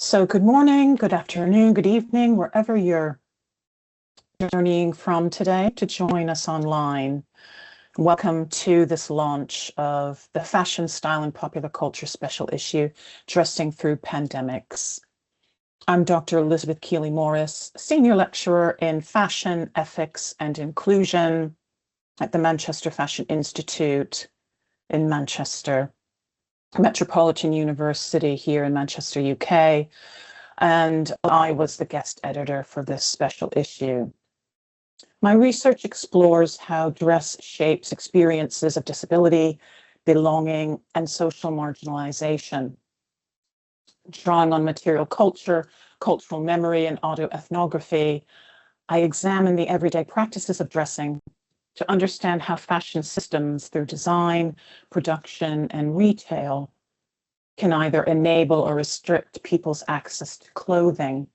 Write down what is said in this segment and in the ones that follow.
So good morning, good afternoon, good evening, wherever you're journeying from today to join us online. Welcome to this launch of the Fashion, Style, and Popular Culture special issue, Dressing Through Pandemics. I'm Dr. Elizabeth Kealy-Morris, Senior Lecturer in Fashion, Ethics, and Inclusion at the Manchester Fashion Institute in Manchester, Metropolitan University here in Manchester, UK. And I was the guest editor for this special issue. My research explores how dress shapes experiences of disability, belonging, and social marginalization. Drawing on material culture, cultural memory, and autoethnography, I examine the everyday practices of dressing to understand how fashion systems through design, production, and retail can either enable or restrict people's access to clothing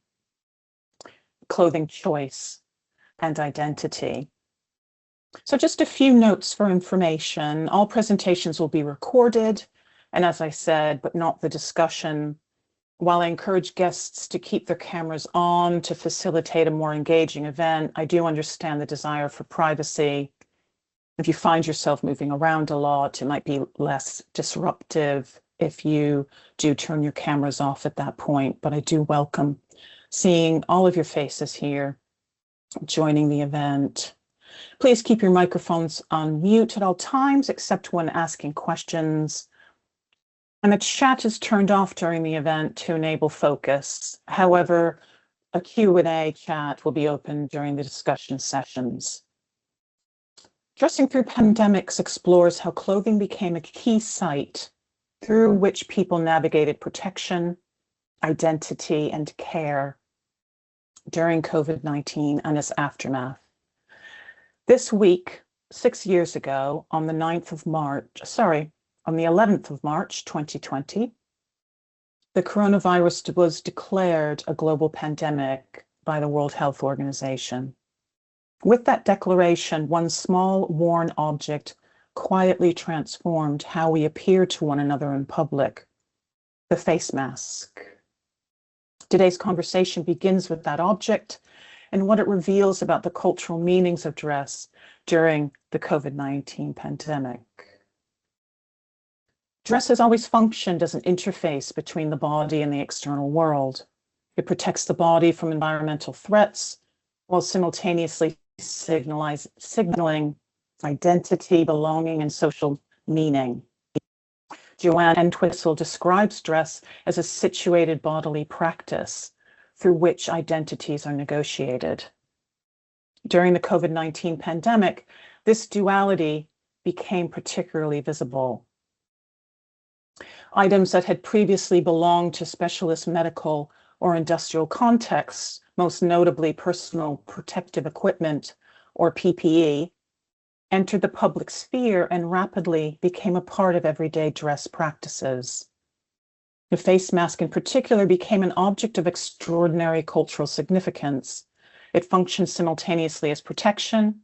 choice, and identity. So just a few notes for information. All presentations will be recorded, and as I said, but not the discussion. While I encourage guests to keep their cameras on to facilitate a more engaging event, I do understand the desire for privacy. If you find yourself moving around a lot, it might be less disruptive if you do turn your cameras off at that point, but I do welcome seeing all of your faces here joining the event. Please keep your microphones on mute at all times, except when asking questions. And the chat is turned off during the event to enable focus. However, a Q&A chat will be open during the discussion sessions. Dressing Through Pandemics explores how clothing became a key site through which people navigated protection, identity, and care during COVID-19 and its aftermath. This week, 6 years ago, on the 11th of March, 2020, the coronavirus was declared a global pandemic by the World Health Organization. With that declaration, one small worn object quietly transformed how we appear to one another in public: the face mask. Today's conversation begins with that object and what it reveals about the cultural meanings of dress during the COVID-19 pandemic. Dress has always functioned as an interface between the body and the external world. It protects the body from environmental threats while simultaneously signaling identity, belonging, and social meaning. Joanne Entwistle describes dress as a situated bodily practice through which identities are negotiated. During the COVID-19 pandemic, this duality became particularly visible. Items that had previously belonged to specialist medical or industrial contexts, most notably personal protective equipment or PPE, entered the public sphere and rapidly became a part of everyday dress practices. The face mask in particular became an object of extraordinary cultural significance. It functioned simultaneously as protection,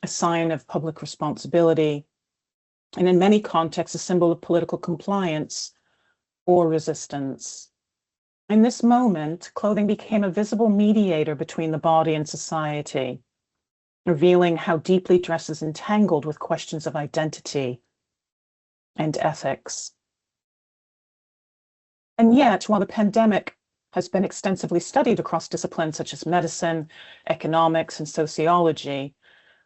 a sign of public responsibility, and in many contexts, a symbol of political compliance or resistance. In this moment, clothing became a visible mediator between the body and society, revealing how deeply dress is entangled with questions of identity and ethics. And yet, while the pandemic has been extensively studied across disciplines such as medicine, economics, and sociology,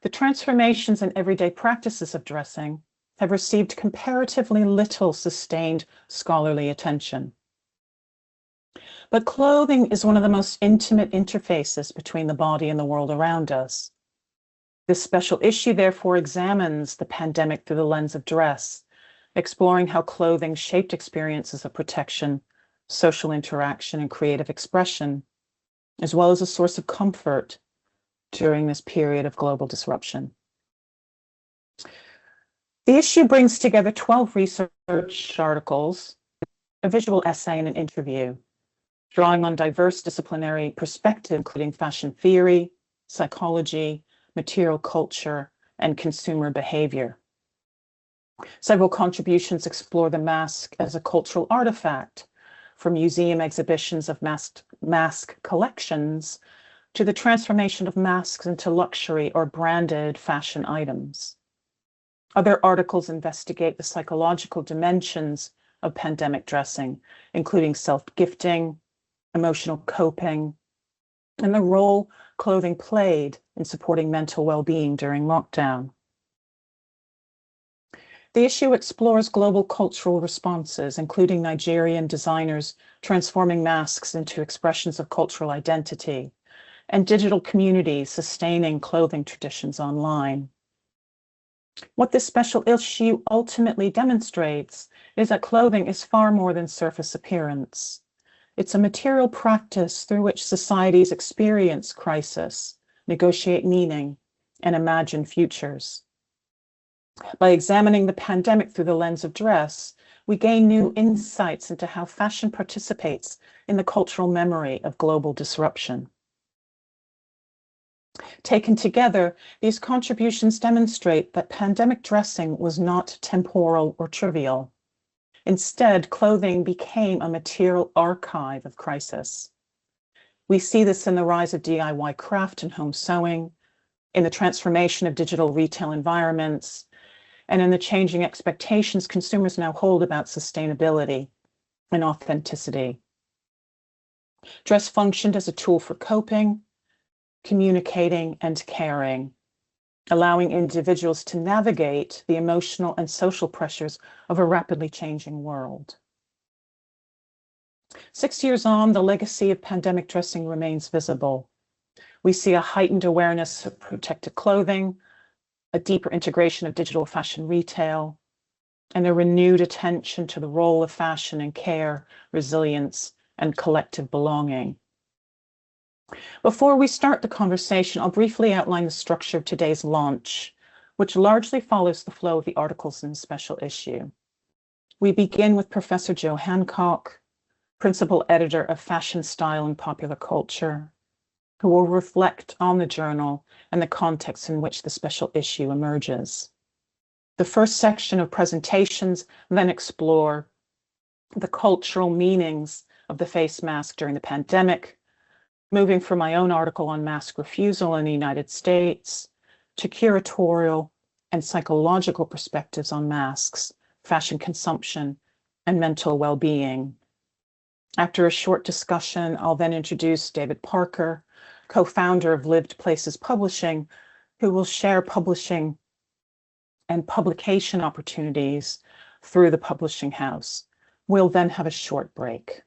the transformations in everyday practices of dressing have received comparatively little sustained scholarly attention. But clothing is one of the most intimate interfaces between the body and the world around us. This special issue, therefore, examines the pandemic through the lens of dress, exploring how clothing shaped experiences of protection, social interaction, and creative expression, as well as a source of comfort during this period of global disruption. The issue brings together 12 research articles, a visual essay, and an interview, drawing on diverse disciplinary perspectives, including fashion theory, psychology, material culture, and consumer behavior. Several contributions explore the mask as a cultural artifact, from museum exhibitions of mask collections to the transformation of masks into luxury or branded fashion items. Other articles investigate the psychological dimensions of pandemic dressing, including self-gifting, emotional coping, and the role clothing played in supporting mental well-being during lockdown. The issue explores global cultural responses, including Nigerian designers transforming masks into expressions of cultural identity, and digital communities sustaining clothing traditions online. What this special issue ultimately demonstrates is that clothing is far more than surface appearance. It's a material practice through which societies experience crisis, negotiate meaning, and imagine futures. By examining the pandemic through the lens of dress, we gain new insights into how fashion participates in the cultural memory of global disruption. Taken together, these contributions demonstrate that pandemic dressing was not temporal or trivial. Instead, clothing became a material archive of crisis. We see this in the rise of DIY craft and home sewing, in the transformation of digital retail environments, and in the changing expectations consumers now hold about sustainability and authenticity. Dress functioned as a tool for coping, communicating, and caring, allowing individuals to navigate the emotional and social pressures of a rapidly changing world. 6 years on, the legacy of pandemic dressing remains visible. We see a heightened awareness of protected clothing, a deeper integration of digital fashion retail, and a renewed attention to the role of fashion in care, resilience, and collective belonging. Before we start the conversation, I'll briefly outline the structure of today's launch, which largely follows the flow of the articles in the special issue. We begin with Professor Joe Hancock, Principal Editor of Fashion, Style, and Popular Culture, who will reflect on the journal and the context in which the special issue emerges. The first section of presentations then explore the cultural meanings of the face mask during the pandemic, moving from my own article on mask refusal in the United States to curatorial and psychological perspectives on masks, fashion consumption, and mental well-being. After a short discussion, I'll then introduce David Parker, co-founder of Lived Places Publishing, who will share publishing and publication opportunities through the publishing house. We'll then have a short break.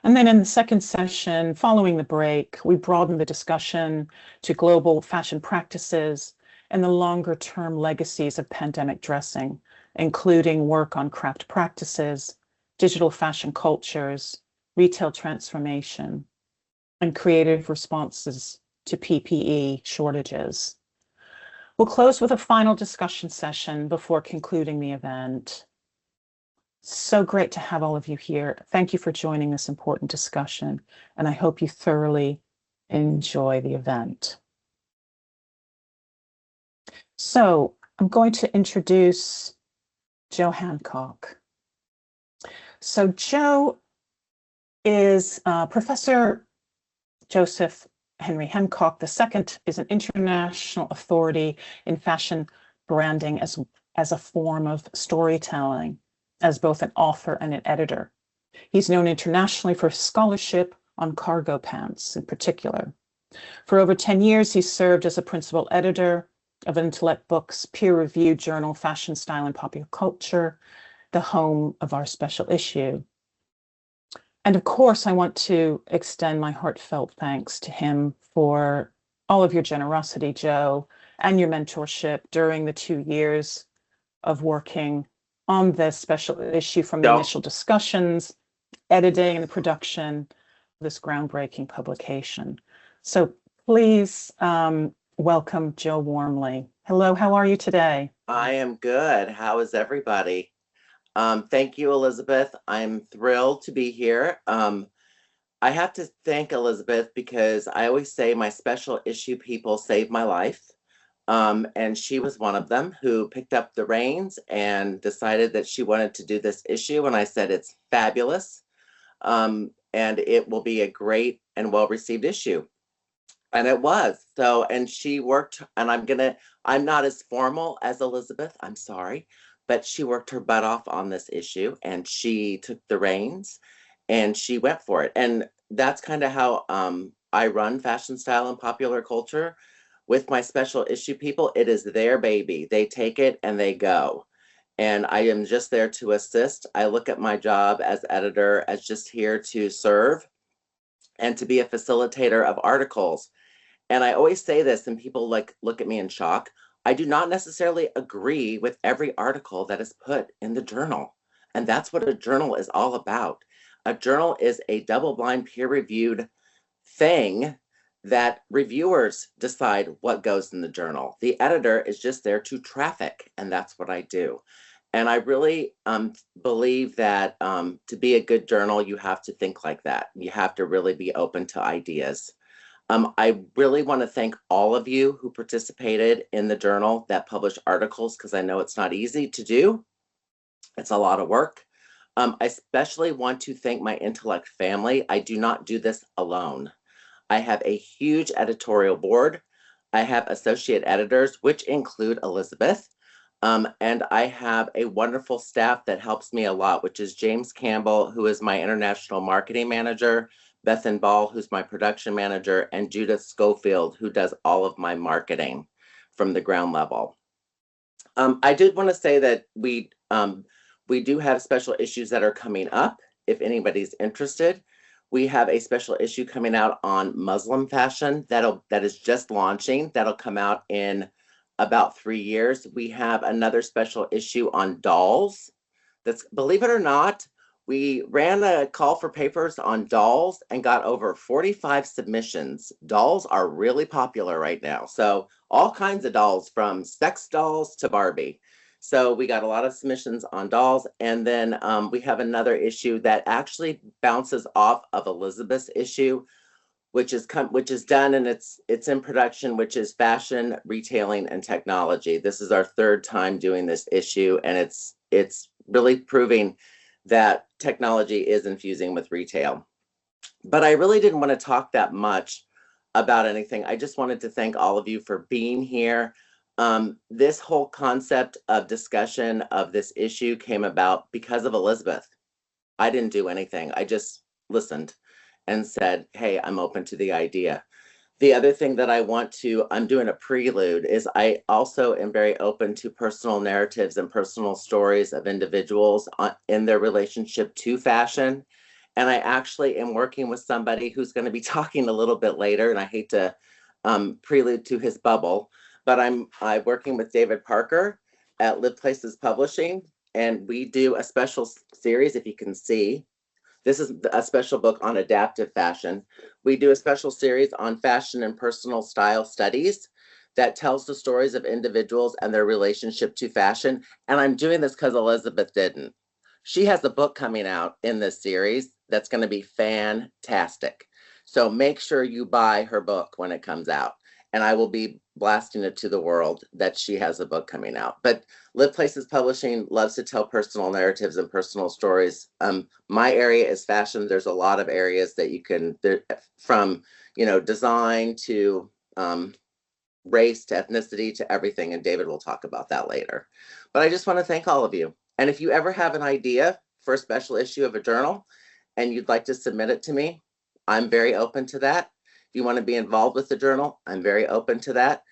And then in the second session, following the break, we broaden the discussion to global fashion practices and the longer-term legacies of pandemic dressing, including work on craft practices, digital fashion cultures, retail transformation, and creative responses to PPE shortages. We'll close with a final discussion session before concluding the event. So great to have all of you here. Thank you for joining this important discussion, and I hope you thoroughly enjoy the event. So I'm going to introduce Joe Hancock. So Joe is Professor Joseph Henry Hancock II is an international authority in fashion branding as a form of storytelling, as both an author and an editor. He's known internationally for scholarship on cargo pants in particular. For over 10 years, he served as a principal editor of Intellect Books' peer-reviewed journal, Fashion, Style, and Popular Culture, the home of our special issue. And of course, I want to extend my heartfelt thanks to him for all of your generosity, Joe, and your mentorship during the 2 years of working on this special issue, from the initial discussions, editing, and the production of this groundbreaking publication. So please welcome Joe warmly. Hello, how are you today? I am good. How is everybody? Thank you, Elizabeth. I'm thrilled to be here. I have to thank Elizabeth because I always say my special issue people saved my life. And she was one of them who picked up the reins and decided that she wanted to do this issue. And I said, it's fabulous. And it will be a great and well-received issue. And it was. So, and she worked, and I'm not as formal as Elizabeth, I'm sorry, but she worked her butt off on this issue and she took the reins and she went for it. And that's kind of how I run fashion, style, and popular culture with my special issue people. It is their baby. They take it and they go. And I am just there to assist. I look at my job as editor as just here to serve and to be a facilitator of articles. And I always say this, and people look at me in shock. I do not necessarily agree with every article that is put in the journal. And that's what a journal is all about. A journal is a double-blind, peer-reviewed thing that reviewers decide what goes in the journal. The editor is just there to traffic, and that's what I do. And I really believe that to be a good journal, you have to think like that. You have to really be open to ideas. I really want to thank all of you who participated in the journal that published articles, because I know it's not easy to do. It's a lot of work. I especially want to thank my intellect family. I do not do this alone. I have a huge editorial board. I have associate editors, which include Elizabeth. And I have a wonderful staff that helps me a lot, which is James Campbell, who is my international marketing manager, Bethan Ball, who's my production manager, and Judith Schofield, who does all of my marketing from the ground level. I did want to say that we do have special issues that are coming up, if anybody's interested. We have a special issue coming out on Muslim fashion that is just launching. That'll come out in about 3 years. We have another special issue on dolls. That's, believe it or not, we ran a call for papers on dolls and got over 45 submissions. Dolls are really popular right now. So all kinds of dolls, from sex dolls to Barbie. So we got a lot of submissions on dolls. And then we have another issue that actually bounces off of Elizabeth's issue, which is done and it's in production, which is fashion, retailing, and technology. This is our 3rd time doing this issue, and it's really proving that technology is infusing with retail. But I really didn't want to talk that much about anything. I just wanted to thank all of you for being here. This whole concept of discussion of this issue came about because of Elizabeth. I didn't do anything. I just listened and said, hey, I'm open to the idea. The other thing that I'm doing a prelude, is I also am very open to personal narratives and personal stories of individuals in their relationship to fashion. And I actually am working with somebody who's going to be talking a little bit later, and I hate to prelude to his bubble, but I'm working with David Parker at Live Places Publishing, and we do a special series, if you can see. This is a special book on adaptive fashion. We do a special series on fashion and personal style studies that tells the stories of individuals and their relationship to fashion. And I'm doing this because Elizabeth didn't. She has a book coming out in this series that's going to be fantastic. So make sure you buy her book when it comes out. And I will be blasting it to the world that she has a book coming out. But Live Places Publishing loves to tell personal narratives and personal stories. My area is fashion. There's a lot of areas that you can, from design to race to ethnicity to everything. And David will talk about that later. But I just want to thank all of you. And if you ever have an idea for a special issue of a journal and you'd like to submit it to me, I'm very open to that. If you want to be involved with the journal, I'm very open to that.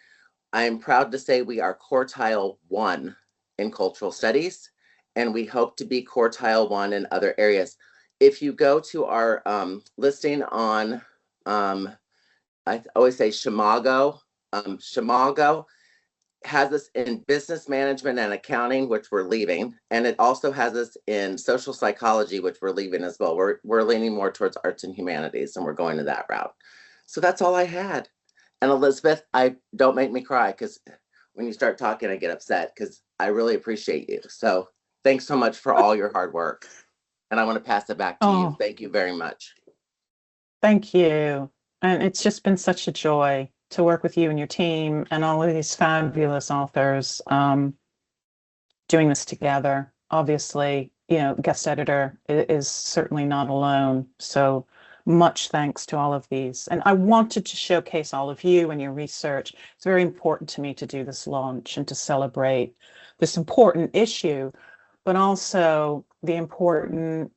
I'm proud to say we are quartile 1 in cultural studies, and we hope to be quartile 1 in other areas. If you go to our listing on, I always say Shimago, Shimago has us in business management and accounting, which we're leaving, and it also has us in social psychology, which we're leaving as well. We're leaning more towards arts and humanities, and we're going to that route. So that's all I had. And Elizabeth, don't make me cry, because when you start talking, I get upset, because I really appreciate you. So thanks so much for all your hard work. And I want to pass it back to you. Thank you very much. Thank you. And it's just been such a joy to work with you and your team and all of these fabulous authors doing this together. Obviously, guest editor is certainly not alone. So much thanks to all of these. And I wanted to showcase all of you and your research. It's very important to me to do this launch and to celebrate this important issue, but also the important,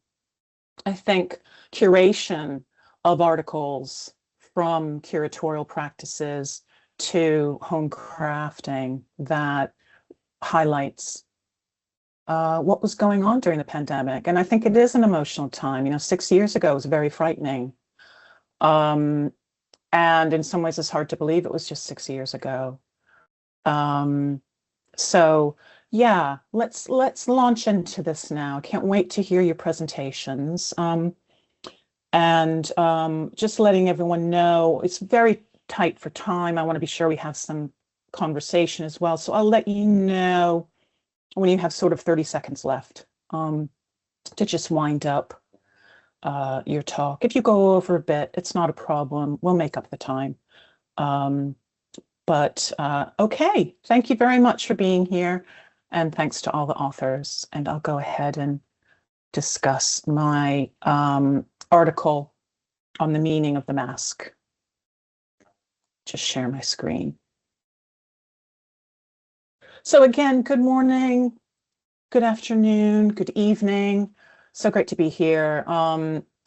I think, curation of articles from curatorial practices to home crafting that highlights what was going on during the pandemic. And I think it is an emotional time. 6 years ago was very frightening. And in some ways it's hard to believe it was just 6 years ago. So yeah, let's launch into this now. I can't wait to hear your presentations. Just letting everyone know, it's very tight for time. I want to be sure we have some conversation as well. So I'll let you know when you have sort of 30 seconds left to just wind up your talk. If you go over a bit, it's not a problem. We'll make up the time. Okay, thank you very much for being here. And thanks to all the authors. And I'll go ahead and discuss my article on the meaning of the mask. Just share my screen. So again, good morning, good afternoon, good evening. So great to be here.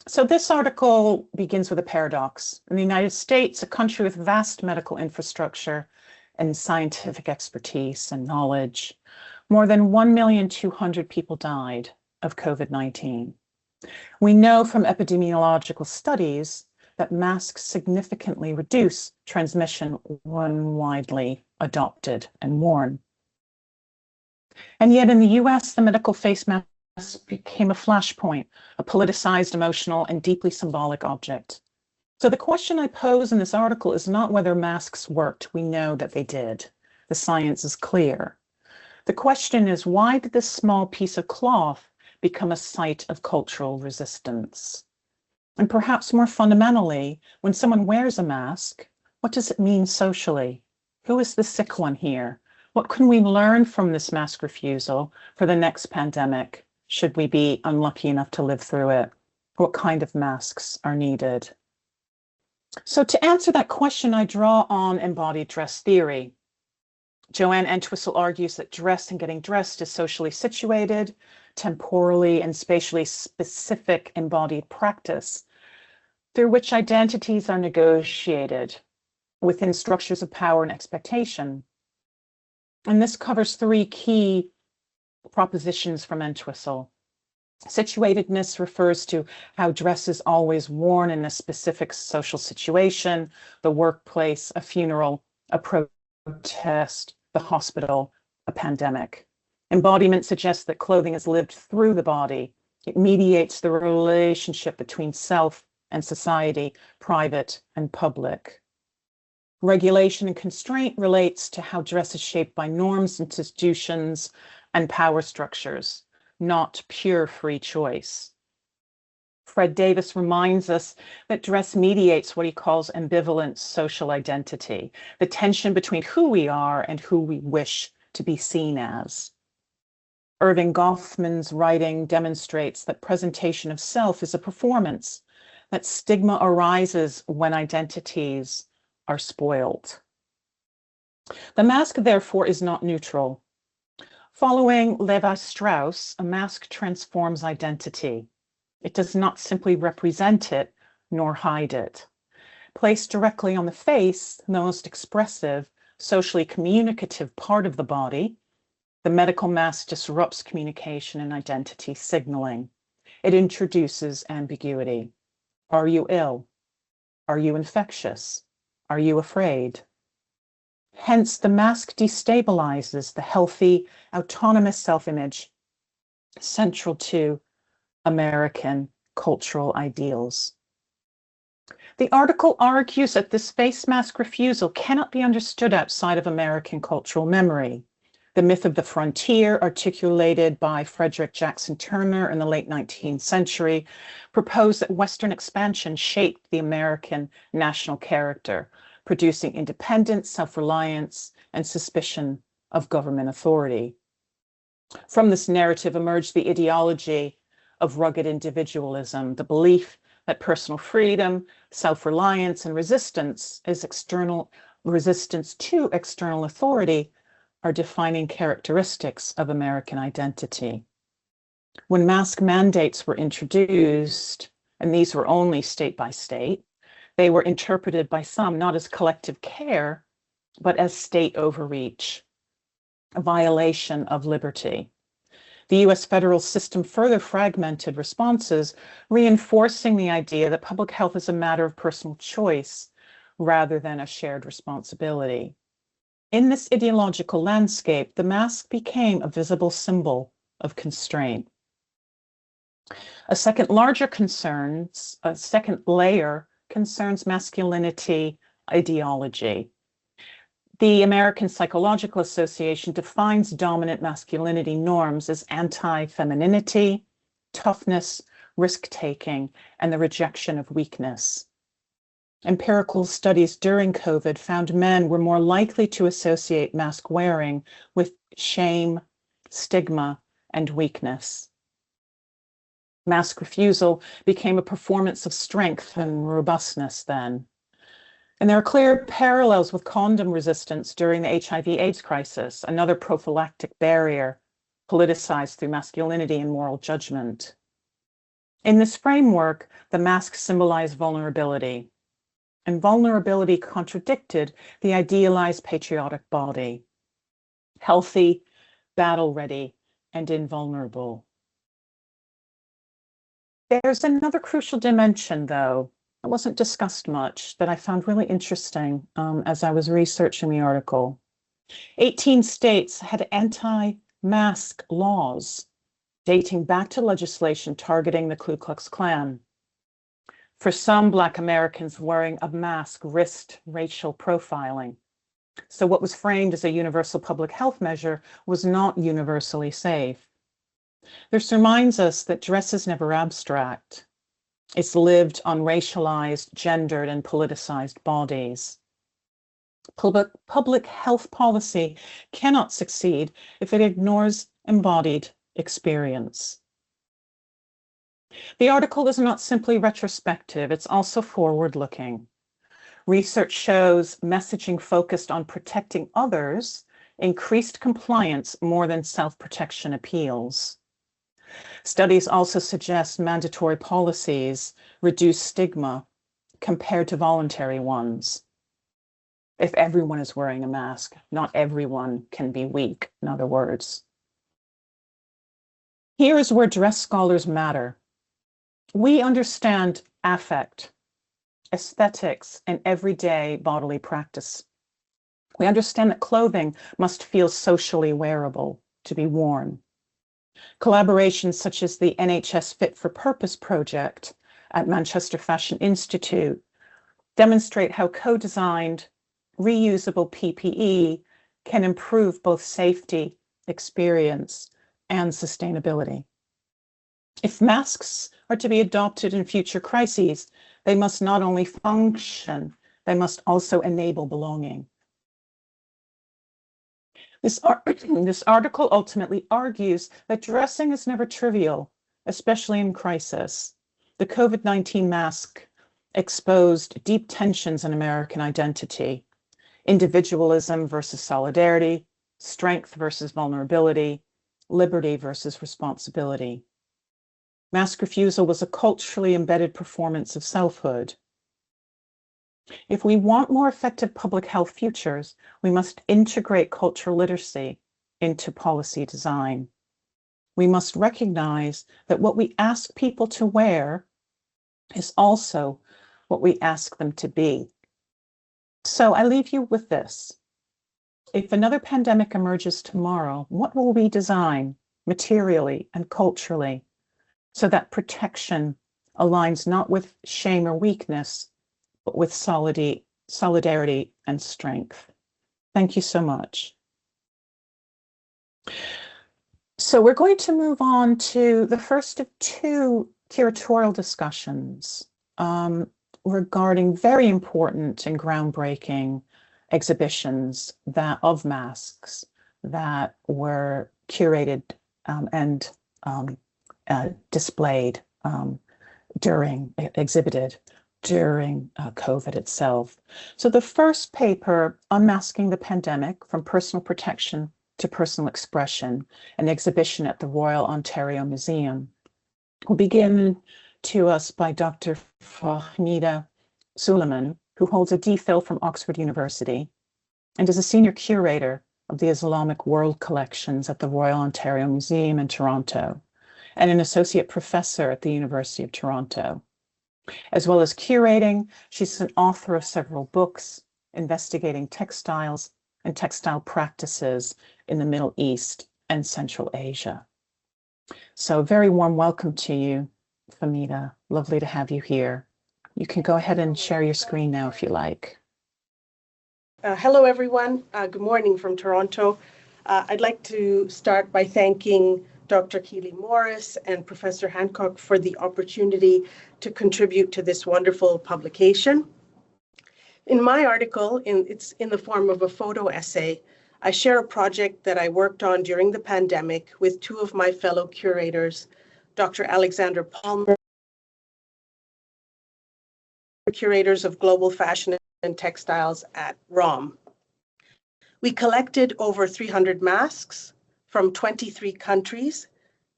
So this article begins with a paradox. In the United States, a country with vast medical infrastructure and scientific expertise and knowledge, more than 1,200,000 people died of COVID-19. We know from epidemiological studies that masks significantly reduce transmission when widely adopted and worn. And yet in the US, the medical face mask became a flashpoint, a politicized, emotional, and deeply symbolic object. So the question I pose in this article is not whether masks worked. We know that they did. The science is clear. The question is, why did this small piece of cloth become a site of cultural resistance? And perhaps more fundamentally, when someone wears a mask, what does it mean socially? Who is the sick one here? What can we learn from this mask refusal for the next pandemic, should we be unlucky enough to live through it? What kind of masks are needed? So to answer that question, I draw on embodied dress theory. Joanne Entwistle argues that dress and getting dressed is socially situated, temporally and spatially specific embodied practice through which identities are negotiated within structures of power and expectation. And this covers three key propositions from Entwistle. Situatedness refers to how dress is always worn in a specific social situation, the workplace, a funeral, a protest, the hospital, a pandemic. Embodiment suggests that clothing is lived through the body. It mediates the relationship between self and society, private and public. Regulation and constraint relates to how dress is shaped by norms, institutions, and power structures, not pure free choice. Fred Davis reminds us that dress mediates what he calls ambivalent social identity, the tension between who we are and who we wish to be seen as. Irving Goffman's writing demonstrates that presentation of self is a performance, that stigma arises when identities are spoiled. The mask, therefore, is not neutral. Following Levi-Strauss, a mask transforms identity. It does not simply represent it, nor hide it. Placed directly on the face, the most expressive, socially communicative part of the body, the medical mask disrupts communication and identity signaling. It introduces ambiguity. Are you ill? Are you infectious? Are you afraid? Hence, the mask destabilizes the healthy, autonomous self-image central to American cultural ideals. The article argues that this face mask refusal cannot be understood outside of American cultural memory. The myth of the frontier, articulated by Frederick Jackson Turner in the late 19th century, proposed that Western expansion shaped the American national character. producing independence, self-reliance, and suspicion of government authority. From this narrative emerged the ideology of rugged individualism, the belief that personal freedom, self-reliance, and resistance to external authority are defining characteristics of American identity. When mask mandates were introduced, and these were only state by state, they were interpreted by some not as collective care, but as state overreach, a violation of liberty. The US federal system further fragmented responses, reinforcing the idea that public health is a matter of personal choice rather than a shared responsibility. In this ideological landscape, the mask became a visible symbol of constraint. A second layer concerns masculinity ideology. The American Psychological Association defines dominant masculinity norms as anti-femininity, toughness, risk-taking, and the rejection of weakness. Empirical studies during COVID found men were more likely to associate mask wearing with shame, stigma, and weakness. Mask refusal became a performance of strength and robustness then. And there are clear parallels with condom resistance during the HIV/AIDS crisis, another prophylactic barrier politicized through masculinity and moral judgment. In this framework, the mask symbolized vulnerability, and vulnerability contradicted the idealized patriotic body, healthy, battle-ready, and invulnerable. There's another crucial dimension, though, that wasn't discussed much, that I found really interesting as I was researching the article. 18 states had anti-mask laws dating back to legislation targeting the Ku Klux Klan. For some Black Americans, wearing a mask risked racial profiling. So what was framed as a universal public health measure was not universally safe. This reminds us that dress is never abstract. It's lived on racialized, gendered, and politicized bodies. Public health policy cannot succeed if it ignores embodied experience. The article is not simply retrospective, it's also forward-looking. Research shows messaging focused on protecting others increased compliance more than self-protection appeals. Studies also suggest mandatory policies reduce stigma compared to voluntary ones. If everyone is wearing a mask, not everyone can be weak, in other words. Here is where dress scholars matter. We understand affect, aesthetics, and everyday bodily practice. We understand that clothing must feel socially wearable to be worn. Collaborations such as the NHS Fit for Purpose project at Manchester Fashion Institute demonstrate how co-designed, reusable PPE can improve both safety, experience, and sustainability. If masks are to be adopted in future crises, they must not only function, they must also enable belonging. This article ultimately argues that dressing is never trivial, especially in crisis. The COVID-19 mask exposed deep tensions in American identity, individualism versus solidarity, strength versus vulnerability, liberty versus responsibility. Mask refusal was a culturally embedded performance of selfhood. If we want more effective public health futures, we must integrate cultural literacy into policy design. We must recognize that what we ask people to wear is also what we ask them to be. So I leave you with this. If another pandemic emerges tomorrow, what will we design materially and culturally so that protection aligns not with shame or weakness, but with solidarity and strength? Thank you so much. So we're going to move on to the first of two curatorial discussions. regarding very important and groundbreaking exhibitions of masks that were curated and displayed exhibited during COVID itself. So the first paper, Unmasking the Pandemic from Personal Protection to Personal Expression, an exhibition at the Royal Ontario Museum, will be given to us by Dr. Fahmida Suleiman, who holds a DPhil from Oxford University and is a senior curator of the Islamic World Collections at the Royal Ontario Museum in Toronto, and an associate professor at the University of Toronto. As well as curating, she's an author of several books investigating textiles and textile practices in the Middle East and Central Asia. So very warm welcome to you, Fahmida. Lovely to have you here. You can go ahead and share your screen now if you like. Hello, everyone. Good morning from Toronto. I'd like to start by thanking Dr. Kealy-Morris and Professor Hancock for the opportunity to contribute to this wonderful publication. In my article, it's in the form of a photo essay, I share a project that I worked on during the pandemic with two of my fellow curators, Dr. Alexandra Palmer, curators of global fashion and textiles at ROM. We collected over 300 masks from 23 countries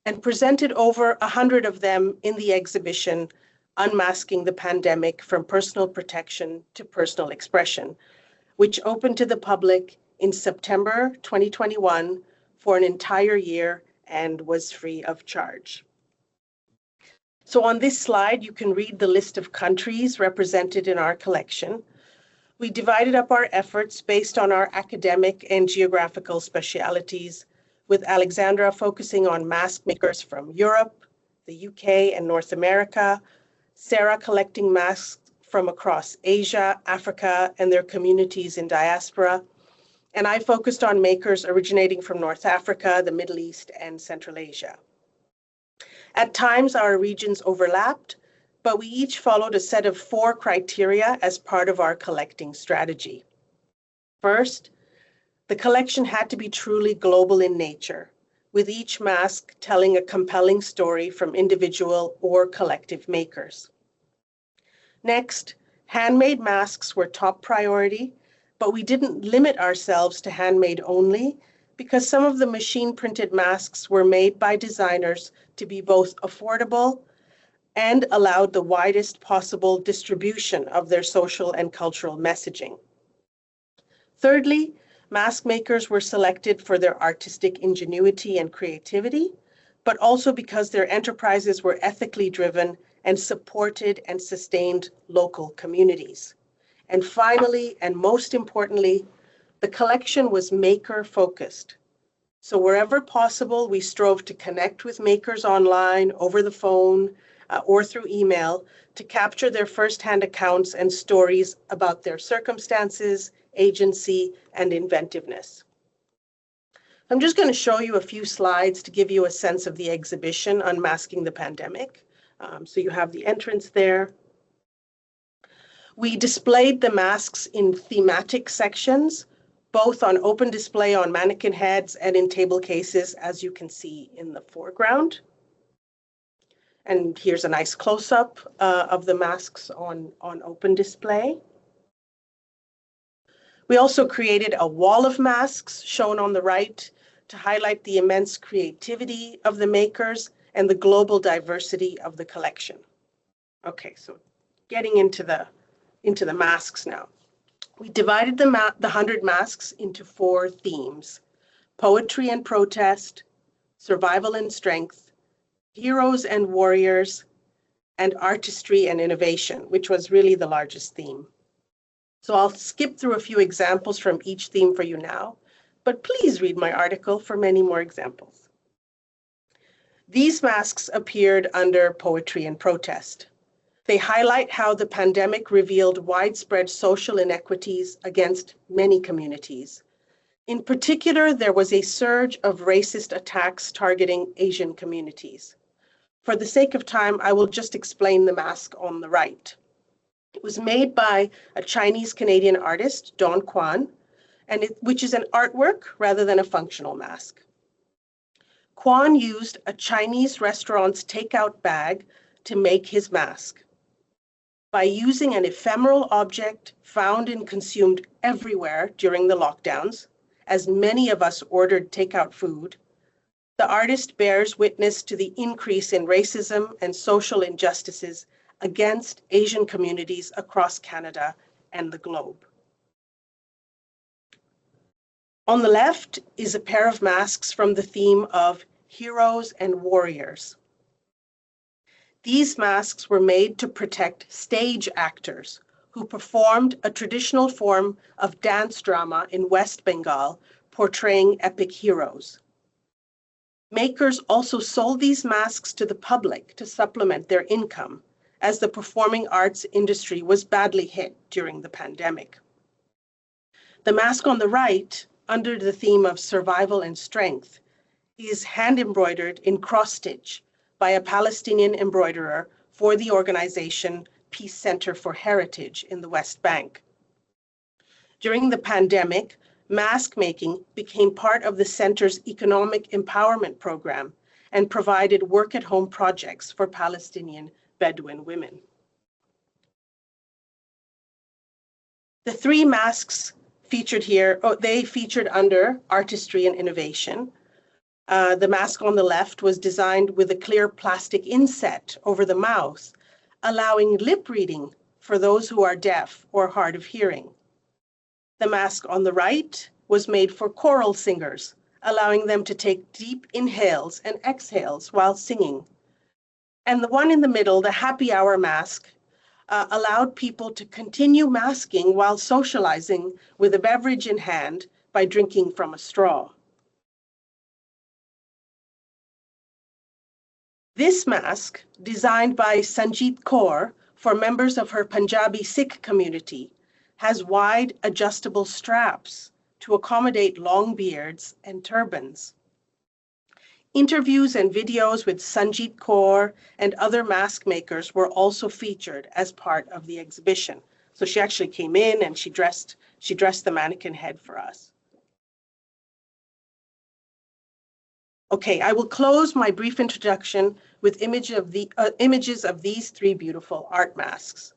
and presented over 100 of them in the exhibition Unmasking the Pandemic from Personal Protection to Personal Expression, which opened to the public in September 2021 for an entire year and was free of charge. So on this slide, you can read the list of countries represented in our collection. We divided up our efforts based on our academic and geographical specialities, with Alexandra focusing on mask makers from Europe, the UK, and North America, Sarah collecting masks from across Asia, Africa, and their communities in diaspora, and I focused on makers originating from North Africa, the Middle East, and Central Asia. At times, our regions overlapped, but we each followed a set of 4 criteria as part of our collecting strategy. First, the collection had to be truly global in nature, with each mask telling a compelling story from individual or collective makers. Next, handmade masks were top priority, but we didn't limit ourselves to handmade only, because some of the machine-printed masks were made by designers to be both affordable and allowed the widest possible distribution of their social and cultural messaging. Thirdly, mask makers were selected for their artistic ingenuity and creativity, but also because their enterprises were ethically driven and supported and sustained local communities. And finally, and most importantly, the collection was maker-focused. So wherever possible, we strove to connect with makers online, over the phone, or through email to capture their firsthand accounts and stories about their circumstances, agency, and inventiveness. I'm just going to show you a few slides to give you a sense of the exhibition Unmasking the Pandemic. So you have the entrance there. We displayed the masks in thematic sections, both on open display on mannequin heads and in table cases, as you can see in the foreground. And here's a nice close-up of the masks on open display. We also created a wall of masks shown on the right to highlight the immense creativity of the makers and the global diversity of the collection. Okay, so getting into the masks now. We divided the 100 masks into 4 themes: poetry and protest, survival and strength, heroes and warriors, and artistry and innovation, which was really the largest theme. So I'll skip through a few examples from each theme for you now, but please read my article for many more examples. These masks appeared under poetry and protest. They highlight how the pandemic revealed widespread social inequities against many communities. In particular, there was a surge of racist attacks targeting Asian communities. For the sake of time, I will just explain the mask on the right. It was made by a Chinese-Canadian artist, Don Kwan, which is an artwork rather than a functional mask. Kwan used a Chinese restaurant's takeout bag to make his mask. By using an ephemeral object found and consumed everywhere during the lockdowns, as many of us ordered takeout food, the artist bears witness to the increase in racism and social injustices against Asian communities across Canada and the globe. On the left is a pair of masks from the theme of heroes and warriors. These masks were made to protect stage actors who performed a traditional form of dance drama in West Bengal, portraying epic heroes. Makers also sold these masks to the public to supplement their income, as the performing arts industry was badly hit during the pandemic. The mask on the right, under the theme of survival and strength, is hand embroidered in cross-stitch by a Palestinian embroiderer for the organization Peace Center for Heritage in the West Bank. During the pandemic, mask making became part of the center's economic empowerment program and provided work-at-home projects for Palestinian Bedouin women. The three masks featured here, they featured under artistry and innovation. The mask on the left was designed with a clear plastic inset over the mouth, allowing lip reading for those who are deaf or hard of hearing. The mask on the right was made for choral singers, allowing them to take deep inhales and exhales while singing. And the one in the middle, the happy hour mask, allowed people to continue masking while socializing with a beverage in hand by drinking from a straw. This mask, designed by Sanjeet Kaur for members of her Punjabi Sikh community, has wide adjustable straps to accommodate long beards and turbans. Interviews and videos with Sanjeet Kaur and other mask makers were also featured as part of the exhibition. So she actually came in and she dressed the mannequin head for us. Okay, I will close my brief introduction with images of these three beautiful art masks.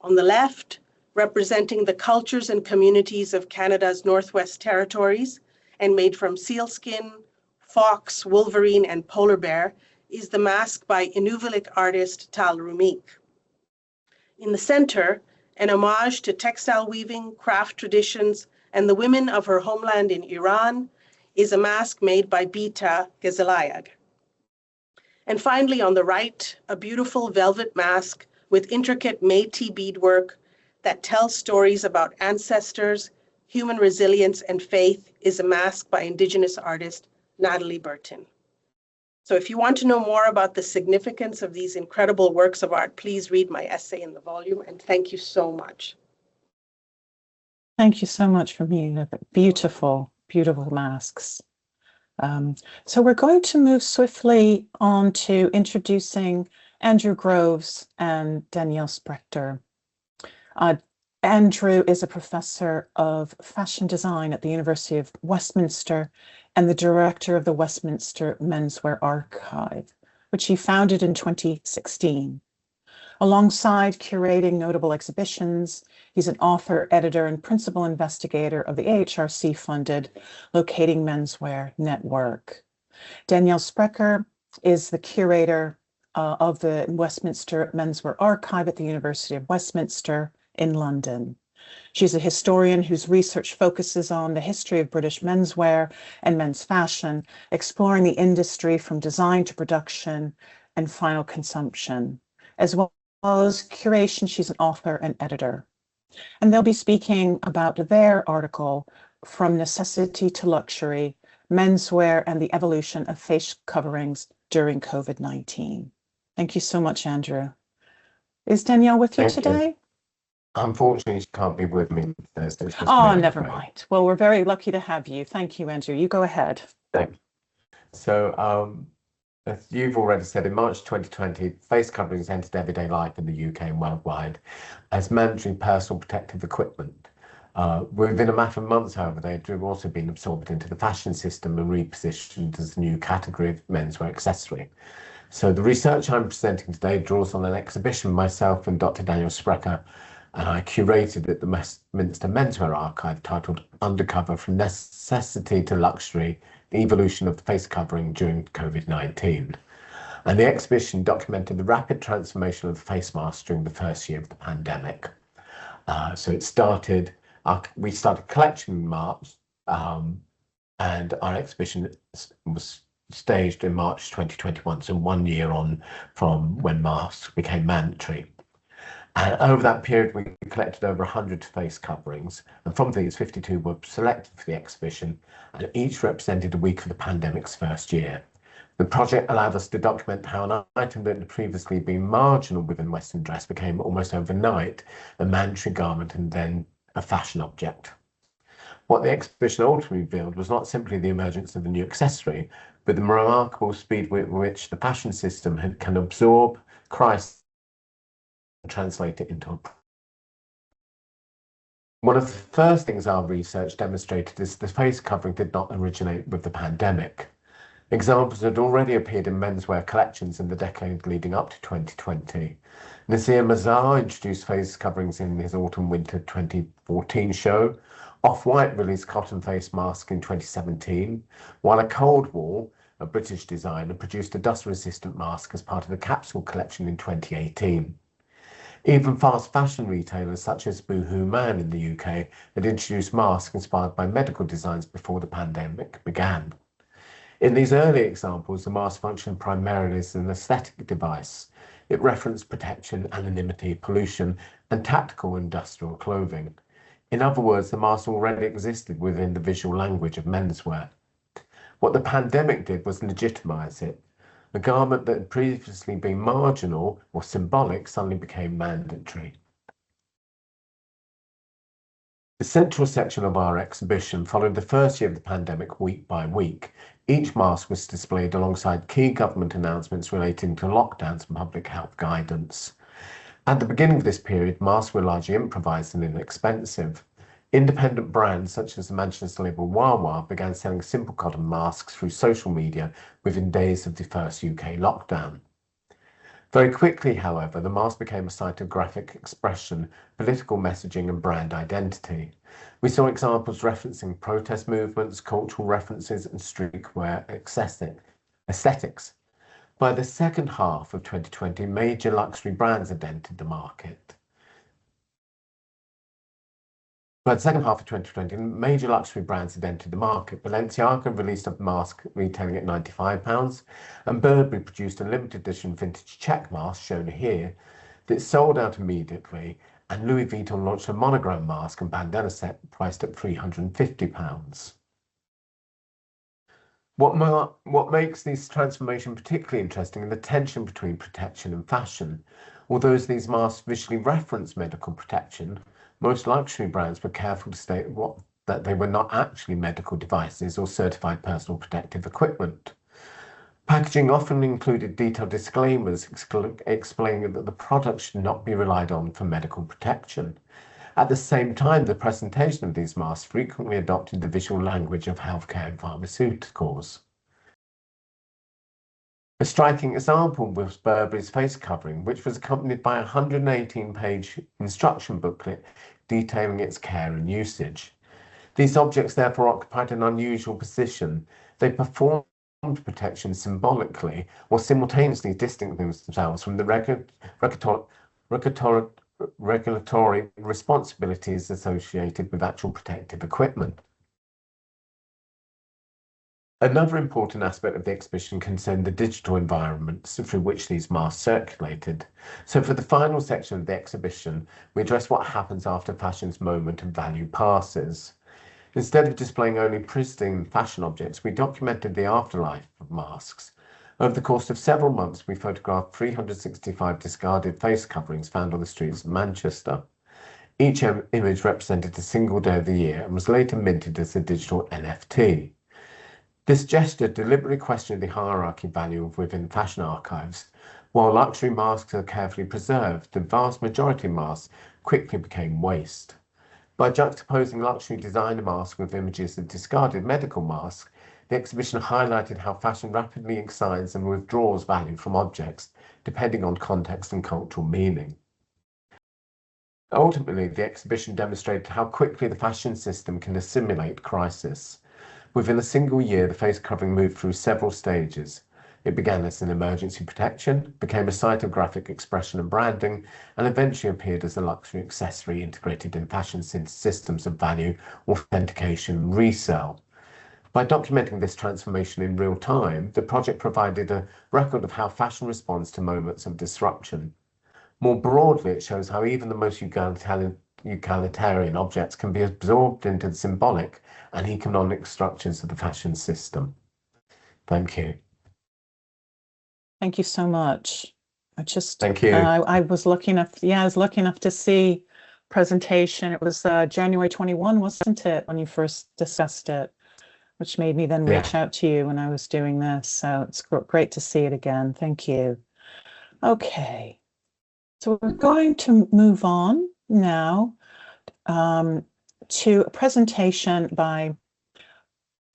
On the left, representing the cultures and communities of Canada's Northwest Territories and made from sealskin, fox, wolverine, and polar bear, is the mask by Inuvik artist Tal Rumik. In the center, an homage to textile weaving, craft traditions, and the women of her homeland in Iran, is a mask made by Bita Gezelayag. And finally, on the right, a beautiful velvet mask with intricate Métis beadwork that tells stories about ancestors, human resilience, and faith, is a mask by Indigenous artist Natalie Burton. So if you want to know more about the significance of these incredible works of art, please read my essay in the volume, and thank you so much. Thank you so much for me. Beautiful, beautiful masks. So we're going to move swiftly on to introducing Andrew Groves and Danielle Sprechter. Andrew is a professor of fashion design at the University of Westminster and the director of the Westminster Menswear Archive, which he founded in 2016. Alongside curating notable exhibitions, he's an author, editor, and principal investigator of the AHRC-funded Locating Menswear Network. Danielle Sprecher is the curator of the Westminster Menswear Archive at the University of Westminster in London. She's a historian whose research focuses on the history of British menswear and men's fashion, exploring the industry from design to production and final consumption. As well as curation, she's an author and editor. And they'll be speaking about their article, From Necessity to Luxury, Menswear and the Evolution of Face Coverings During COVID-19. Thank you so much, Andrew. Is Danielle with you today? Unfortunately, she can't be with me today. Oh, never mind. Well, we're very lucky to have you. Thank you, Andrew. You go ahead. Thanks. So as you've already said, in March 2020, face coverings entered everyday life in the UK and worldwide as mandatory personal protective equipment. Within a matter of months, however, they had also been absorbed into the fashion system and repositioned as a new category of menswear accessory. So the research I'm presenting today draws on an exhibition myself and Dr. Daniel Sprecher and I curated at the Westminster Menswear Archive titled Undercover from Necessity to Luxury, the Evolution of the Face Covering During COVID-19. And the exhibition documented the rapid transformation of the face mask during the first year of the pandemic. So we started collecting in March, and our exhibition was staged in March 2021, so 1 year on from when masks became mandatory. And over that period, we collected over 100 face coverings, and from these, 52 were selected for the exhibition, and each represented a week of the pandemic's first year. The project allowed us to document how an item that had previously been marginal within Western dress became almost overnight a mandatory garment and then a fashion object. What the exhibition ultimately revealed was not simply the emergence of a new accessory, but the remarkable speed with which the fashion system can absorb crisis and translate it into a. One of the first things our research demonstrated is the face covering did not originate with the pandemic. Examples had already appeared in menswear collections in the decade leading up to 2020. Nasir Mazar introduced face coverings in his autumn-winter 2014 show. Off-White released cotton face mask in 2017, while a Cold War, a British designer, produced a dust-resistant mask as part of the capsule collection in 2018. Even fast fashion retailers such as Boohoo Man in the UK had introduced masks inspired by medical designs before the pandemic began. In these early examples, the mask functioned primarily as an aesthetic device. It referenced protection, anonymity, pollution, and tactical industrial clothing. In other words, the mask already existed within the visual language of menswear. What the pandemic did was legitimize it. A garment that had previously been marginal or symbolic suddenly became mandatory. The central section of our exhibition followed the first year of the pandemic week by week. Each mask was displayed alongside key government announcements relating to lockdowns and public health guidance. At the beginning of this period, masks were largely improvised and inexpensive. Independent brands such as the Manchester label Wawa began selling simple cotton masks through social media within days of the first UK lockdown. Very quickly, however, the mask became a site of graphic expression, political messaging and brand identity. We saw examples referencing protest movements, cultural references and streetwear aesthetics. By the second half of 2020, major luxury brands had entered the market. By the second half of 2020, major luxury brands had entered the market. Balenciaga released a mask retailing at £95, and Burberry produced a limited edition vintage check mask, shown here, that sold out immediately, and Louis Vuitton launched a monogram mask and bandana set priced at £350. What makes this transformation particularly interesting is the tension between protection and fashion. Although these masks visually reference medical protection, most luxury brands were careful to state that they were not actually medical devices or certified personal protective equipment. Packaging often included detailed disclaimers explaining that the product should not be relied on for medical protection. At the same time, the presentation of these masks frequently adopted the visual language of healthcare and pharmaceuticals. A striking example was Burberry's face covering, which was accompanied by a 118-page instruction booklet detailing its care and usage. These objects therefore occupied an unusual position. They performed protection symbolically or simultaneously distancing themselves from the regulatory responsibilities associated with actual protective equipment. Another important aspect of the exhibition concerned the digital environments through which these masks circulated. So for the final section of the exhibition, we address what happens after fashion's moment of value passes. Instead of displaying only pristine fashion objects, we documented the afterlife of masks. Over the course of several months, we photographed 365 discarded face coverings found on the streets of Manchester. Each image represented a single day of the year and was later minted as a digital NFT. This gesture deliberately questioned the hierarchy value within fashion archives. While luxury masks are carefully preserved, the vast majority of masks quickly became waste. By juxtaposing luxury designer masks with images of discarded medical masks, the exhibition highlighted how fashion rapidly excites and withdraws value from objects, depending on context and cultural meaning. Ultimately, the exhibition demonstrated how quickly the fashion system can assimilate crisis. Within a single year, the face covering moved through several stages. It began as an emergency protection, became a site of graphic expression and branding, and eventually appeared as a luxury accessory integrated in fashion systems of value, authentication, and resale. By documenting this transformation in real time, the project provided a record of how fashion responds to moments of disruption. More broadly, it shows how even the most egalitarian objects can be absorbed into the symbolic and economic structures of the fashion system. Thank you. Thank you so much. Thank you. I was lucky enough, I was lucky enough to see presentation. It was January 21, wasn't it, when you first discussed it, which made me then reach out to you when I was doing this. So it's great to see it again. Thank you. Okay, so we're going to move on now to a presentation by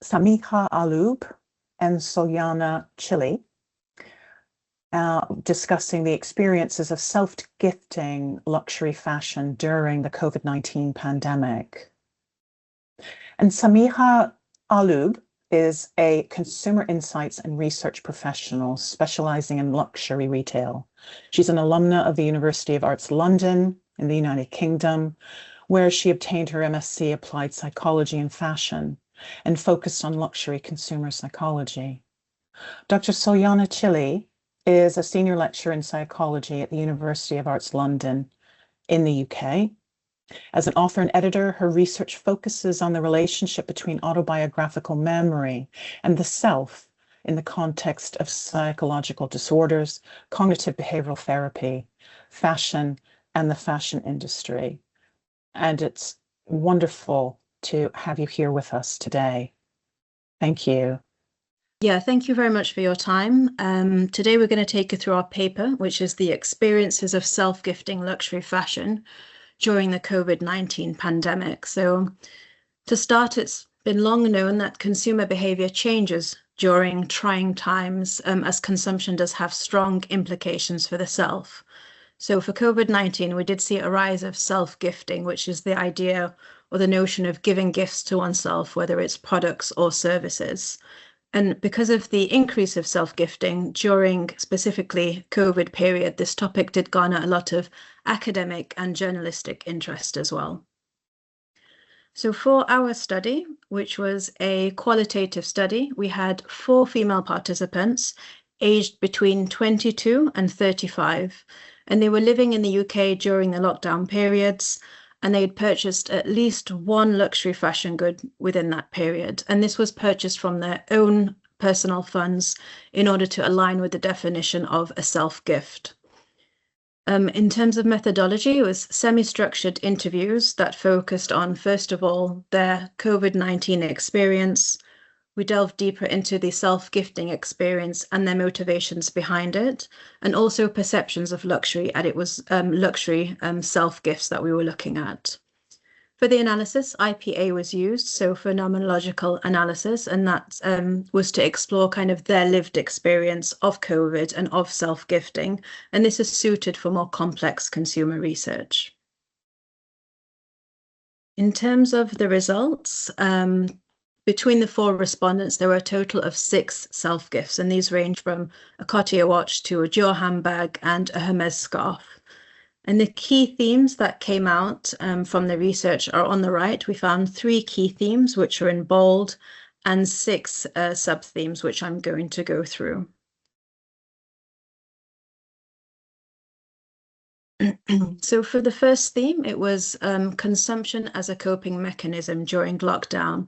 Samiha Alub and Soljana Chili, discussing the experiences of self-gifting luxury fashion during the COVID-19 pandemic. And Samiha Alub is a consumer insights and research professional specializing in luxury retail. She's an alumna of the University of Arts London in the United Kingdom, where she obtained her MSc Applied Psychology in Fashion and focused on luxury consumer psychology. Dr. Soljana Chili is a senior lecturer in psychology at the University of Arts London in the UK. As an author and editor, her research focuses on the relationship between autobiographical memory and the self in the context of psychological disorders, cognitive behavioral therapy, fashion, and the fashion industry. And it's wonderful to have you here with us today. Thank you. Yeah, thank you very much for your time. Today we're going to take you through our paper, which is the experiences of self-gifting luxury fashion during the COVID-19 pandemic. So to start, it's been long known that consumer behavior changes during trying times, as consumption does have strong implications for the self. So for COVID-19, we did see a rise of self-gifting, which is the idea or the notion of giving gifts to oneself, whether it's products or services. And because of the increase of self-gifting during specifically COVID period, this topic did garner a lot of academic and journalistic interest as well. So for our study, which was a qualitative study, we had 4 female participants aged between 22 and 35, and they were living in the UK during the lockdown periods, and they had purchased at least one luxury fashion good within that period. And this was purchased from their own personal funds in order to align with the definition of a self-gift. In terms of methodology, it was semi-structured interviews that focused on, first of all, their COVID-19 experience. We delved deeper into the self-gifting experience and their motivations behind it, and also perceptions of luxury, and it was luxury self-gifts that we were looking at. For the analysis, IPA was used, so phenomenological analysis, and that was to explore kind of their lived experience of COVID and of self-gifting, and this is suited for more complex consumer research. In terms of the results, between the 4 respondents, there were a total of 6 self-gifts, and these range from a Cartier watch to a Dior handbag and a Hermes scarf. And the key themes that came out from the research are on the right. We found 3 key themes, which are in bold, and 6 sub-themes, which I'm going to go through. So for the first theme, it was consumption as a coping mechanism during lockdown.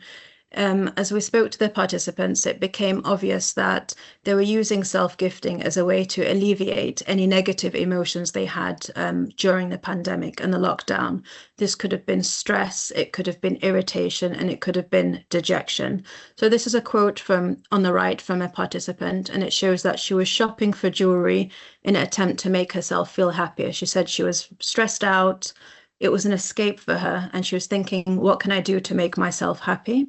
as we spoke to the participants, it became obvious that they were using self-gifting as a way to alleviate any negative emotions they had during the pandemic and the lockdown. This could have been stress, it could have been irritation, and it could have been dejection. So this is a quote from on the right from a participant, and it shows that she was shopping for jewelry in an attempt to make herself feel happier. She said she was stressed out. It was an escape for her, and she was thinking, what can I do to make myself happy?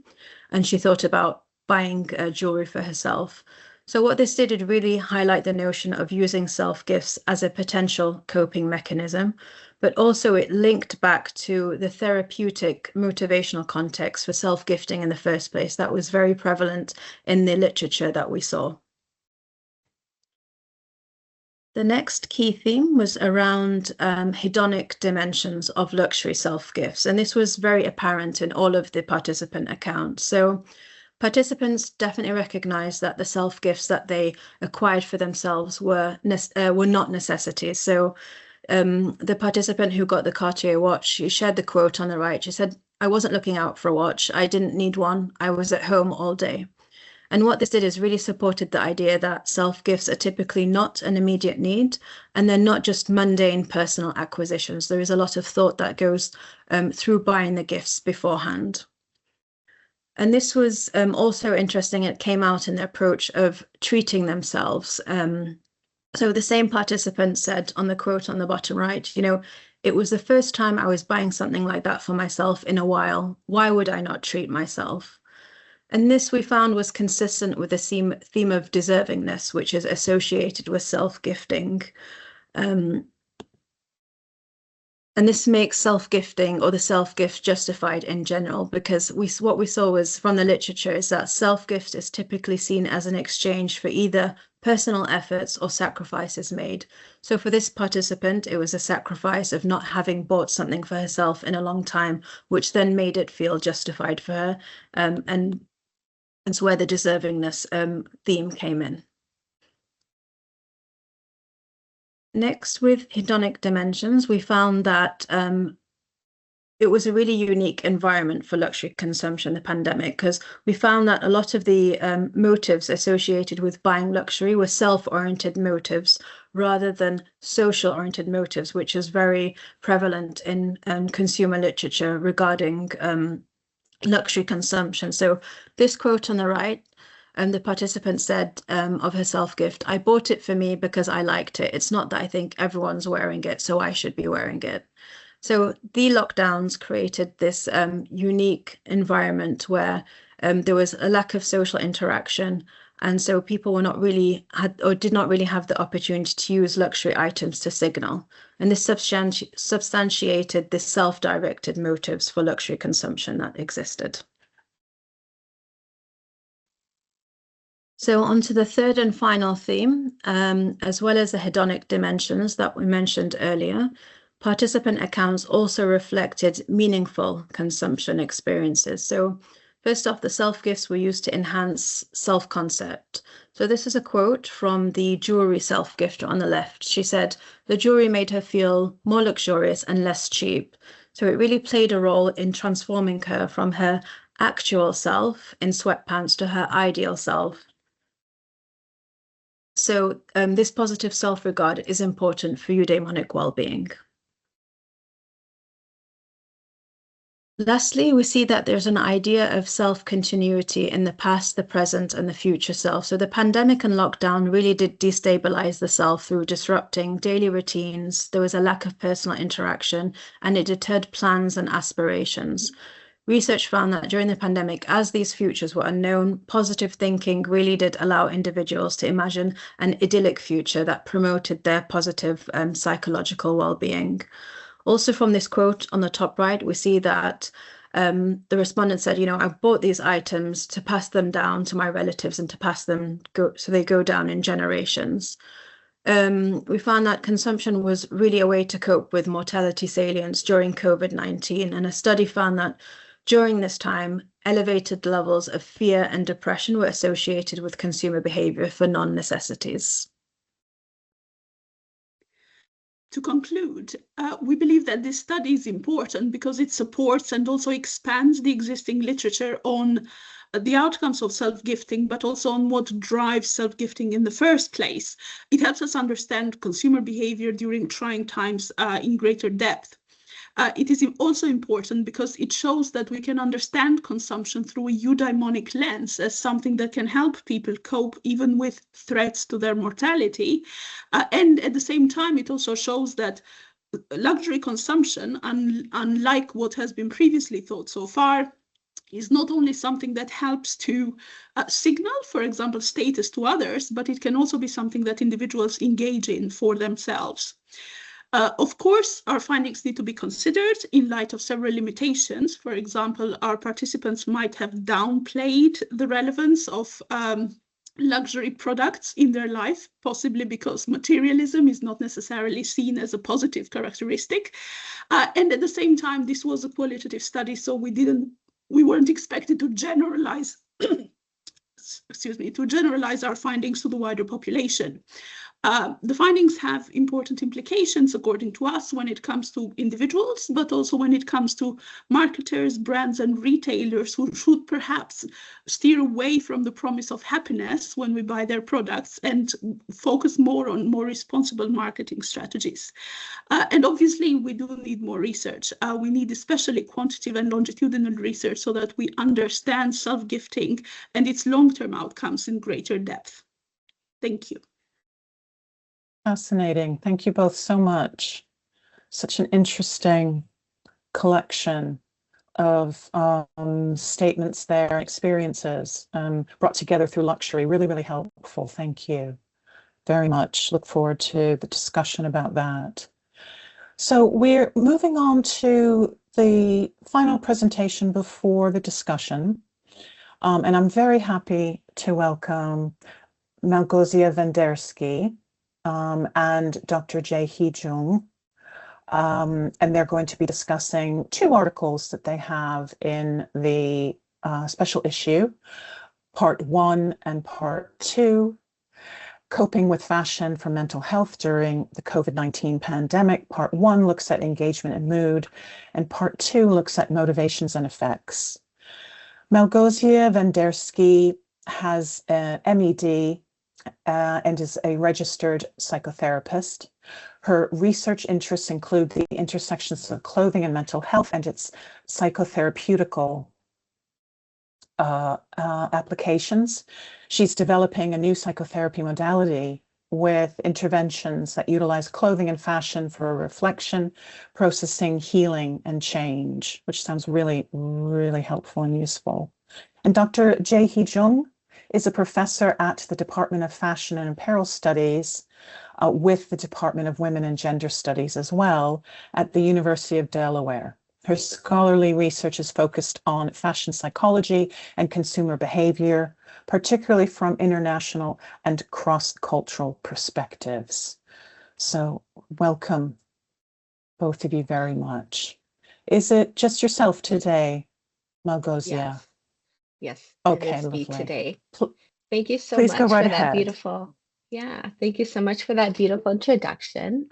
And she thought about buying jewelry for herself. So what this did, it really highlight the notion of using self-gifts as a potential coping mechanism, but also it linked back to the therapeutic motivational context for self-gifting in the first place that was very prevalent in the literature that we saw. The next key theme was around hedonic dimensions of luxury self-gifts, and this was very apparent in all of the participant accounts. So participants definitely recognized that the self-gifts that they acquired for themselves were not necessities. So the participant who got the Cartier watch, she shared the quote on the right. She said, "I wasn't looking out for a watch. I didn't need one. I was at home all day." And what this did is really supported the idea that self-gifts are typically not an immediate need, and they're not just mundane personal acquisitions. There is a lot of thought that goes through buying the gifts beforehand. And this was also interesting. It came out in the approach of treating themselves. So the same participant said on the quote on the bottom right, it was the first time I was buying something like that for myself in a while. Why would I not treat myself? And this we found was consistent with the theme of deservingness, which is associated with self-gifting. And this makes self-gifting or the self-gift justified in general, because what we saw was from the literature is that self-gift is typically seen as an exchange for either personal efforts or sacrifices made. So for this participant, it was a sacrifice of not having bought something for herself in a long time, which then made it feel justified for her. And it's where the deservingness theme came in. Next, with hedonic dimensions, we found that it was a really unique environment for luxury consumption, the pandemic, because we found that a lot of the motives associated with buying luxury were self-oriented motives rather than social-oriented motives, which is very prevalent in consumer literature regarding luxury consumption. So this quote on the right, the participant said of her self-gift, "I bought it for me because I liked it. It's not that I think everyone's wearing it, so I should be wearing it." So the lockdowns created this unique environment where there was a lack of social interaction, and so people were not really did not really have the opportunity to use luxury items to signal. And this substantiated the self-directed motives for luxury consumption that existed. So on to the third and final theme, as well as the hedonic dimensions that we mentioned earlier, participant accounts also reflected meaningful consumption experiences. So first off, the self-gifts were used to enhance self-concept. So this is a quote from the jewelry self-gifter on the left. She said, "The jewelry made her feel more luxurious and less cheap." So it really played a role in transforming her from her actual self in sweatpants to her ideal self. So this positive self-regard is important for eudaimonic well-being. Lastly, we see that there's an idea of self-continuity in the past, the present, and the future self. So the pandemic and lockdown really did destabilize the self through disrupting daily routines. There was a lack of personal interaction, and it deterred plans and aspirations. Research found that during the pandemic, as these futures were unknown, positive thinking really did allow individuals to imagine an idyllic future that promoted their positive psychological well-being. Also from this quote on the top right, we see that the respondent said, I bought these items to pass them down to my relatives and to pass them so they go down in generations. We found that consumption was really a way to cope with mortality salience during COVID-19, and a study found that during this time, elevated levels of fear and depression were associated with consumer behavior for non-necessities. To conclude, we believe that this study is important because it supports and also expands the existing literature on the outcomes of self-gifting, but also on what drives self-gifting in the first place. It helps us understand consumer behavior during trying times in greater depth. It is also important because it shows that we can understand consumption through a eudaimonic lens as something that can help people cope even with threats to their mortality. And at the same time, it also shows that luxury consumption, unlike what has been previously thought so far, is not only something that helps to signal, for example, status to others, but it can also be something that individuals engage in for themselves. Of course, our findings need to be considered in light of several limitations. For example, our participants might have downplayed the relevance of luxury products in their life, possibly because materialism is not necessarily seen as a positive characteristic. And at the same time, this was a qualitative study, so we weren't expected to generalize, to generalize our findings to the wider population. The findings have important implications, according to us, when it comes to individuals, but also when it comes to marketers, brands, and retailers who should perhaps steer away from the promise of happiness when we buy their products and focus more on more responsible marketing strategies. And obviously, we do need more research. We need especially quantitative and longitudinal research so that we understand self-gifting and its long-term outcomes in greater depth. Thank you. Fascinating. Thank you both so much. Such an interesting collection of statements there, experiences brought together through luxury. Really, really helpful. Thank you very much. Look forward to the discussion about that. So we're moving on to the final presentation before the discussion. And I'm very happy to welcome Małgorzata Wenderski and Dr. Jae Hee-jung. And they're going to be discussing two articles that they have in the special issue, Part 1 and Part 2, Coping with Fashion for Mental Health During the COVID-19 Pandemic. Part 1 looks at engagement and mood, and Part 2 looks at motivations and effects. Małgorzata Wenderski has an MED and is a registered psychotherapist. Her research interests include the intersections of clothing and mental health and its psychotherapeutical applications. She's developing a new psychotherapy modality with interventions that utilize clothing and fashion for reflection, processing, healing, and change, which sounds really, really helpful and useful. And Dr. Jae Hee-jung is a professor at the Department of Fashion and Apparel Studies with the Department of Women and Gender Studies as well at the University of Delaware. Her scholarly research is focused on fashion psychology and consumer behavior, particularly from international and cross-cultural perspectives. So welcome, both of you, very much. Is it just yourself today, Małgorzata? Yes. Yes, okay, it is lovely. me today. Thank you so Please much go right for that ahead. beautiful. Yeah, thank you so much for that beautiful introduction.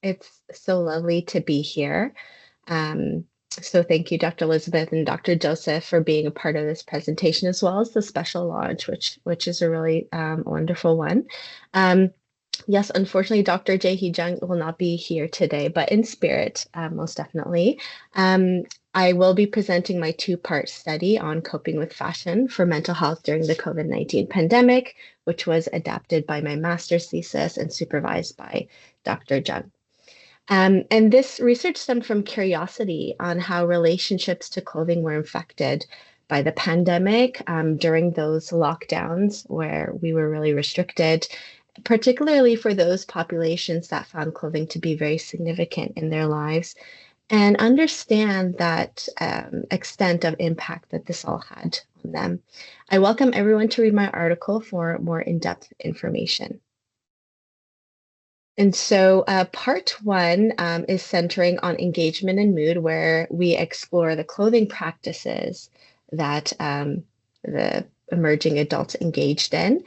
It's so lovely to be here. So thank you, Dr. Elizabeth and Dr. Joseph, for being a part of this presentation, as well as the special launch, which is a really wonderful one. Yes, unfortunately, Dr. Jae Hee-jung will not be here today, but in spirit, most definitely. I will be presenting my two-part study on coping with fashion for mental health during the COVID-19 pandemic, which was adapted by my master's thesis and supervised by Dr. Jung. And this research stemmed from curiosity on how relationships to clothing were infected by the pandemic during those lockdowns where we were really restricted, particularly for those populations that found clothing to be very significant in their lives, and understand that extent of impact that this all had on them. I welcome everyone to read my article for more in-depth information. And so part 1 is centering on engagement and mood, where we explore the clothing practices that the emerging adults engaged in.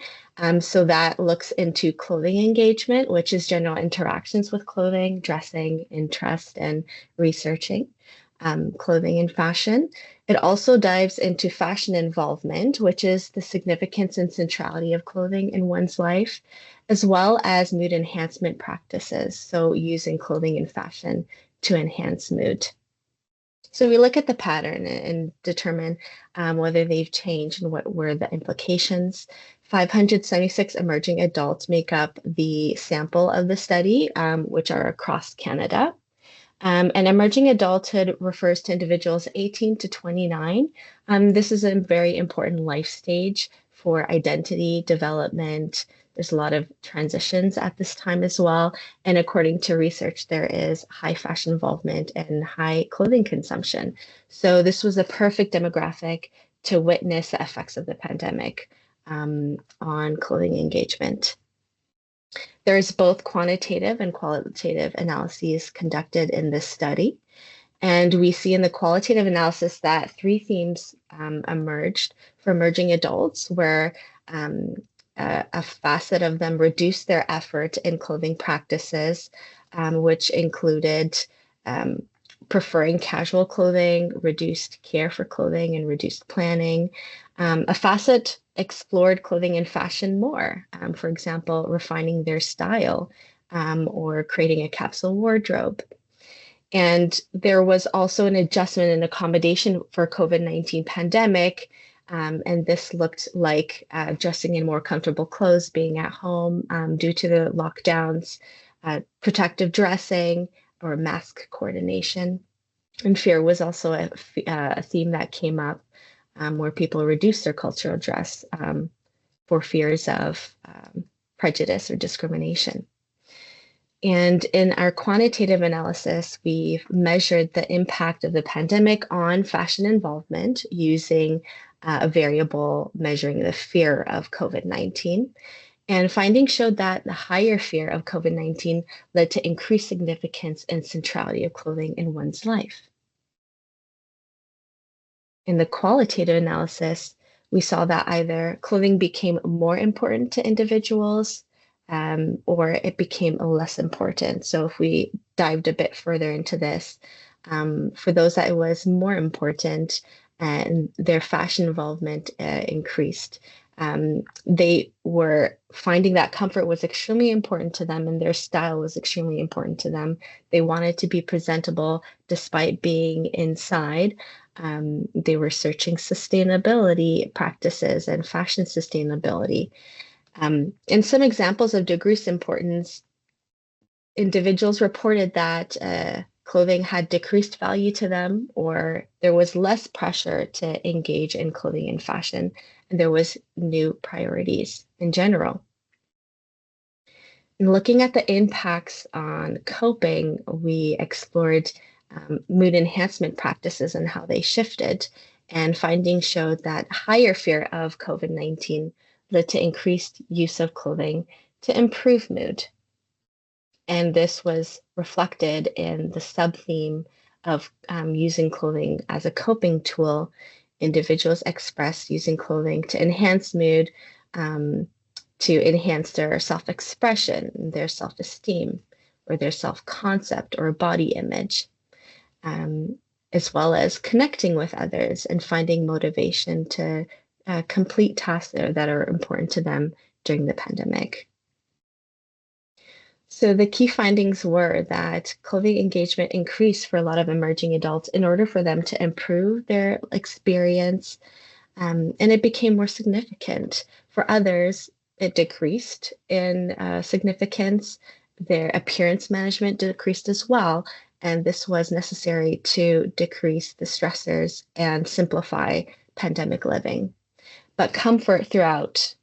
So that looks into clothing engagement, which is general interactions with clothing, dressing, interest, and researching. clothing and fashion. It also dives into fashion involvement, which is the significance and centrality of clothing in one's life, as well as mood enhancement practices. So using clothing and fashion to enhance mood. So we look at the pattern and determine whether they've changed and what were the implications. 576 emerging adults make up the sample of the study, which are across Canada. And emerging adulthood refers to individuals 18 to 29. This is a very important life stage for identity development. There's a lot of transitions at this time as well. And according to research, there is high fashion involvement and high clothing consumption. So this was a perfect demographic to witness the effects of the pandemic on clothing engagement. There is both quantitative and qualitative analyses conducted in this study. And we see in the qualitative analysis that three themes emerged for emerging adults, where a facet of them reduced their effort in clothing practices, which included preferring casual clothing, reduced care for clothing, and reduced planning. A facet explored clothing and fashion more, for example, refining their style or creating a capsule wardrobe. And there was also an adjustment and accommodation for COVID-19 pandemic. And this looked like dressing in more comfortable clothes, being at home due to the lockdowns, protective dressing or mask coordination. And fear was also a theme that came up where people reduced their cultural dress for fears of prejudice or discrimination. And in our quantitative analysis, we've measured the impact of the pandemic on fashion involvement using a variable measuring the fear of COVID-19. And findings showed that the higher fear of COVID-19 led to increased significance and centrality of clothing in one's life. In the qualitative analysis, we saw that either clothing became more important to individuals or it became less important. So if we dived a bit further into this, for those that it was more important and their fashion involvement increased, they were finding that comfort was extremely important to them and their style was extremely important to them. They wanted to be presentable despite being inside. They were searching sustainability practices and fashion sustainability. In some examples of decreased importance, individuals reported that clothing had decreased value to them, or there was less pressure to engage in clothing and fashion, and there was new priorities in general. In looking at the impacts on coping, we explored mood enhancement practices and how they shifted, and findings showed that higher fear of COVID-19 led to increased use of clothing to improve mood. And this was reflected in the sub-theme of using clothing as a coping tool. Individuals express using clothing to enhance mood, to enhance their self-expression, their self-esteem, or their self-concept or body image, as well as connecting with others and finding motivation to complete tasks that are important to them during the pandemic. So the key findings were that clothing engagement increased for a lot of emerging adults in order for them to improve their experience, and it became more significant. For others, it decreased in significance. Their appearance management decreased as well, and this was necessary to decrease the stressors and simplify pandemic living. But comfort throughout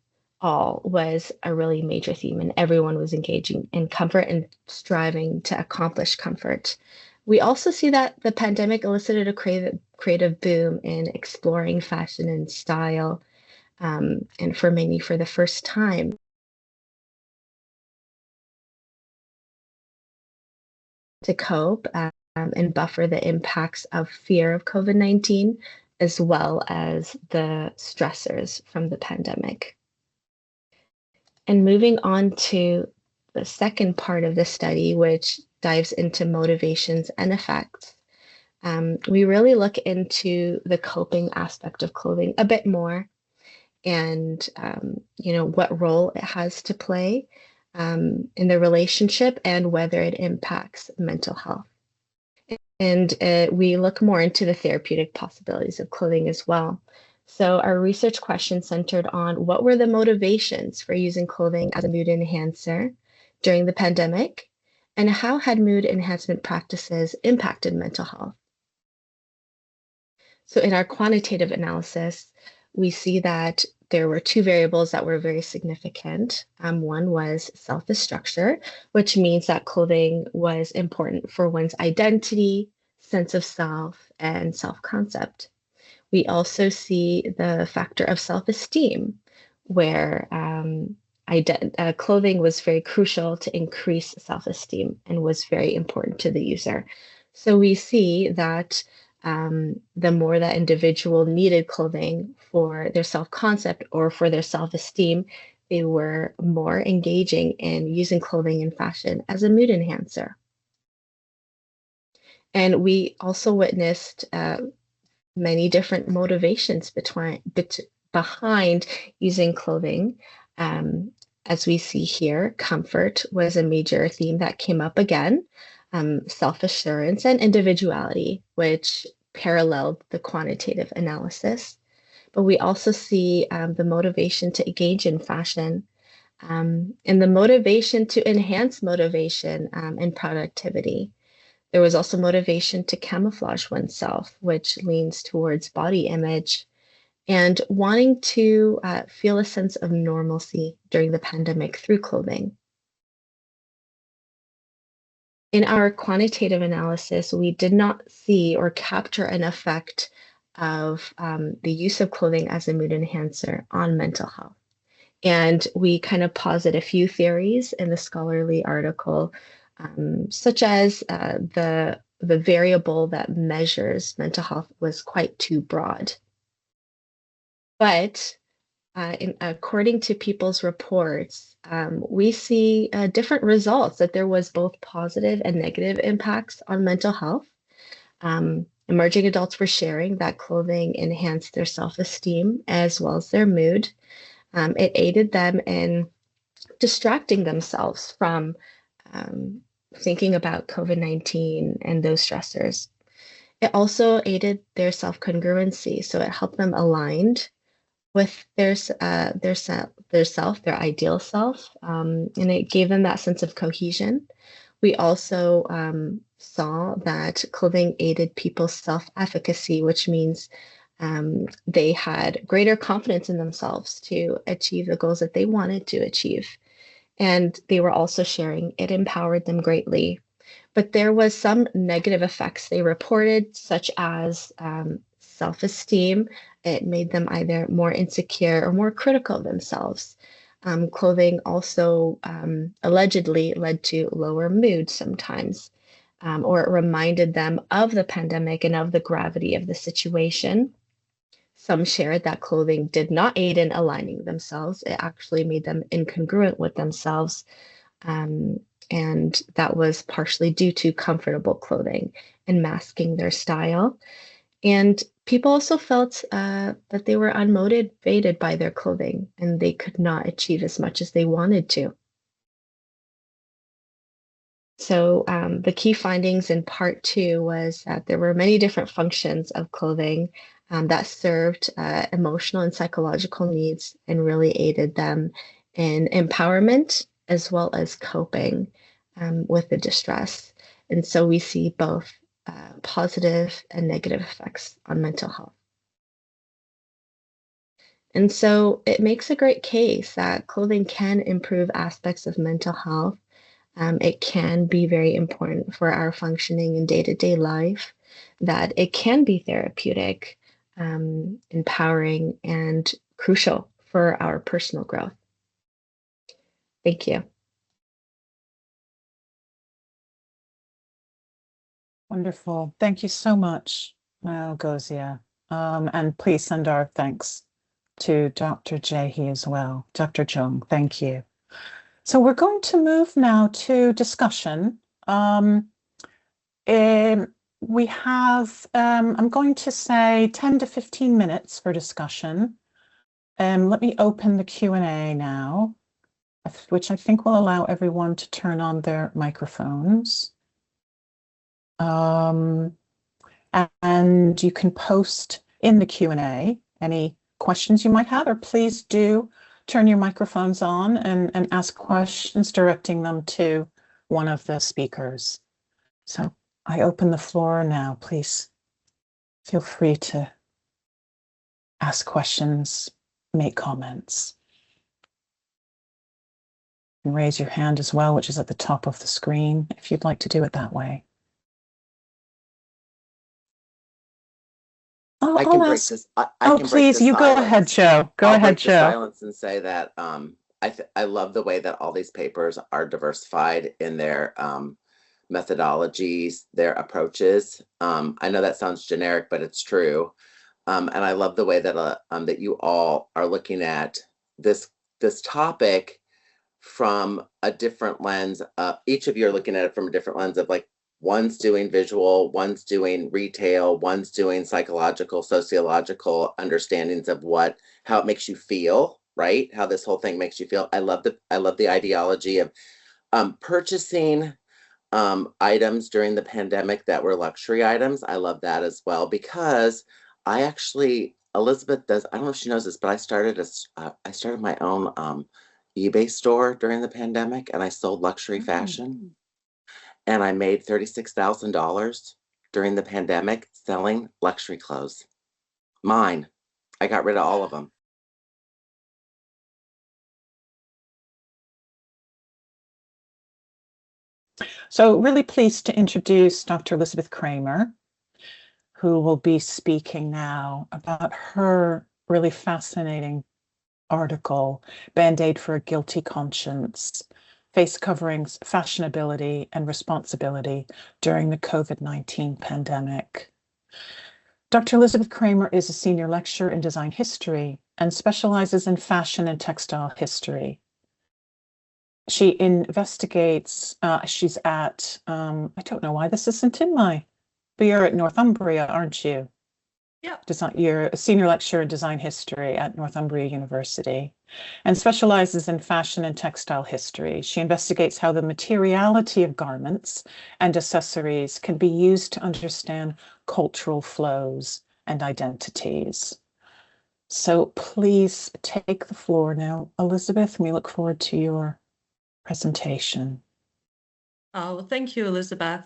all was a really major theme, and everyone was engaging in comfort and striving to accomplish comfort. We also see that the pandemic elicited a creative boom in exploring fashion and style, and for many, for the first time. To cope and buffer the impacts of fear of COVID-19, as well as the stressors from the pandemic. And moving on to the second part of the study, which dives into motivations and effects. we really look into the coping aspect of clothing a bit more, and what role it has to play in the relationship and whether it impacts mental health. And we look more into the therapeutic possibilities of clothing as well. So our research question centered on what were the motivations for using clothing as a mood enhancer during the pandemic, and how had mood enhancement practices impacted mental health. So in our quantitative analysis, we see that there were two variables that were very significant. One was self-structure, which means that clothing was important for one's identity, sense of self, and self-concept. We also see the factor of self-esteem, where clothing was very crucial to increase self-esteem and was very important to the user. So we see that the more that individual needed clothing for their self-concept or for their self-esteem, they were more engaging in using clothing and fashion as a mood enhancer. And we also witnessed many different motivations behind using clothing. As we see here, comfort was a major theme that came up again, self-assurance and individuality, which paralleled the quantitative analysis. But we also see the motivation to engage in fashion, and the motivation to enhance motivation and productivity. There was also motivation to camouflage oneself, which leans towards body image, and wanting to feel a sense of normalcy during the pandemic through clothing. In our quantitative analysis, we did not see or capture an effect of the use of clothing as a mood enhancer on mental health. And we kind of posit a few theories in the scholarly article, such as the variable that measures mental health was quite too broad. But according to people's reports, we see different results, that there was both positive and negative impacts on mental health. Emerging adults were sharing that clothing enhanced their self-esteem as well as their mood. It aided them in distracting themselves from thinking about COVID-19 and those stressors. It also aided their self-congruency, so it helped them aligned with their ideal self, and it gave them that sense of cohesion. We also saw that clothing aided people's self-efficacy, which means they had greater confidence in themselves to achieve the goals that they wanted to achieve. And they were also sharing it empowered them greatly. But there was some negative effects they reported, such as self-esteem. It made them either more insecure or more critical of themselves. Clothing also allegedly led to lower mood sometimes, or it reminded them of the pandemic and of the gravity of the situation. Some shared that clothing did not aid in aligning themselves. It actually made them incongruent with themselves. And that was partially due to comfortable clothing and masking their style. And people also felt that they were unmotivated by their clothing and they could not achieve as much as they wanted to. So the key findings in part 2 was that there were many different functions of clothing that served emotional and psychological needs and really aided them in empowerment as well as coping with the distress. And so we see both positive and negative effects on mental health. And so it makes a great case that clothing can improve aspects of mental health. It can be very important for our functioning in day-to-day life, that it can be therapeutic, empowering, and crucial for our personal growth. Thank you. Wonderful. Thank you so much, Gozia. And please send our thanks to Dr. Jehi as well. Dr. Jung, thank you. So we're going to move now to discussion. we have, I'm going to say 10 to 15 minutes for discussion. Let me open the Q&A now, which I think will allow everyone to turn on their microphones. And you can post in the Q&A any questions you might have, or please do turn your microphones on and ask questions, directing them to one of the speakers. So I open the floor now. Please feel free to ask questions, make comments. And raise your hand as well, which is at the top of the screen, if you'd like to do it that way. I can break this. I can break please, the you go ahead, silence. Joe. Go I'll ahead, break the Joe. silence and say that I love the way that all these papers are diversified in their methodologies, their approaches. I know that sounds generic, but it's true. And I love the way that that you all are looking at this topic from a different lens. Each of you are looking at it from a different lens of, like, one's doing visual, one's doing retail, one's doing psychological, sociological understandings of how it makes you feel, right? How this whole thing makes you feel. I love the ideology of purchasing items during the pandemic that were luxury items. I love that as well, because Elizabeth does, I don't know if she knows this, but I started my own eBay store during the pandemic, and I sold luxury fashion. And I made $36,000 during the pandemic selling luxury clothes. Mine. I got rid of all of them. So really pleased to introduce Dr. Elizabeth Kramer, who will be speaking now about her really fascinating article, Band-Aid for a Guilty Conscience: Face Coverings, Fashionability and Responsibility During the COVID-19 Pandemic. Dr. Elizabeth Kramer is a senior lecturer in design history and specializes in fashion and textile history. She investigates, she's at, I don't know why this isn't in but you're at Northumbria, aren't you? Yeah. You're a senior lecturer in design history at Northumbria University and specializes in fashion and textile history. She investigates how the materiality of garments and accessories can be used to understand cultural flows and identities. So please take the floor now, Elizabeth, and we look forward to your presentation. Well, thank you, Elizabeth.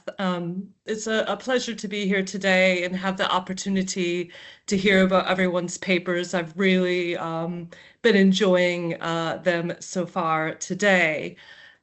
It's a pleasure to be here today and have the opportunity to hear about everyone's papers. I've really been enjoying them so far today.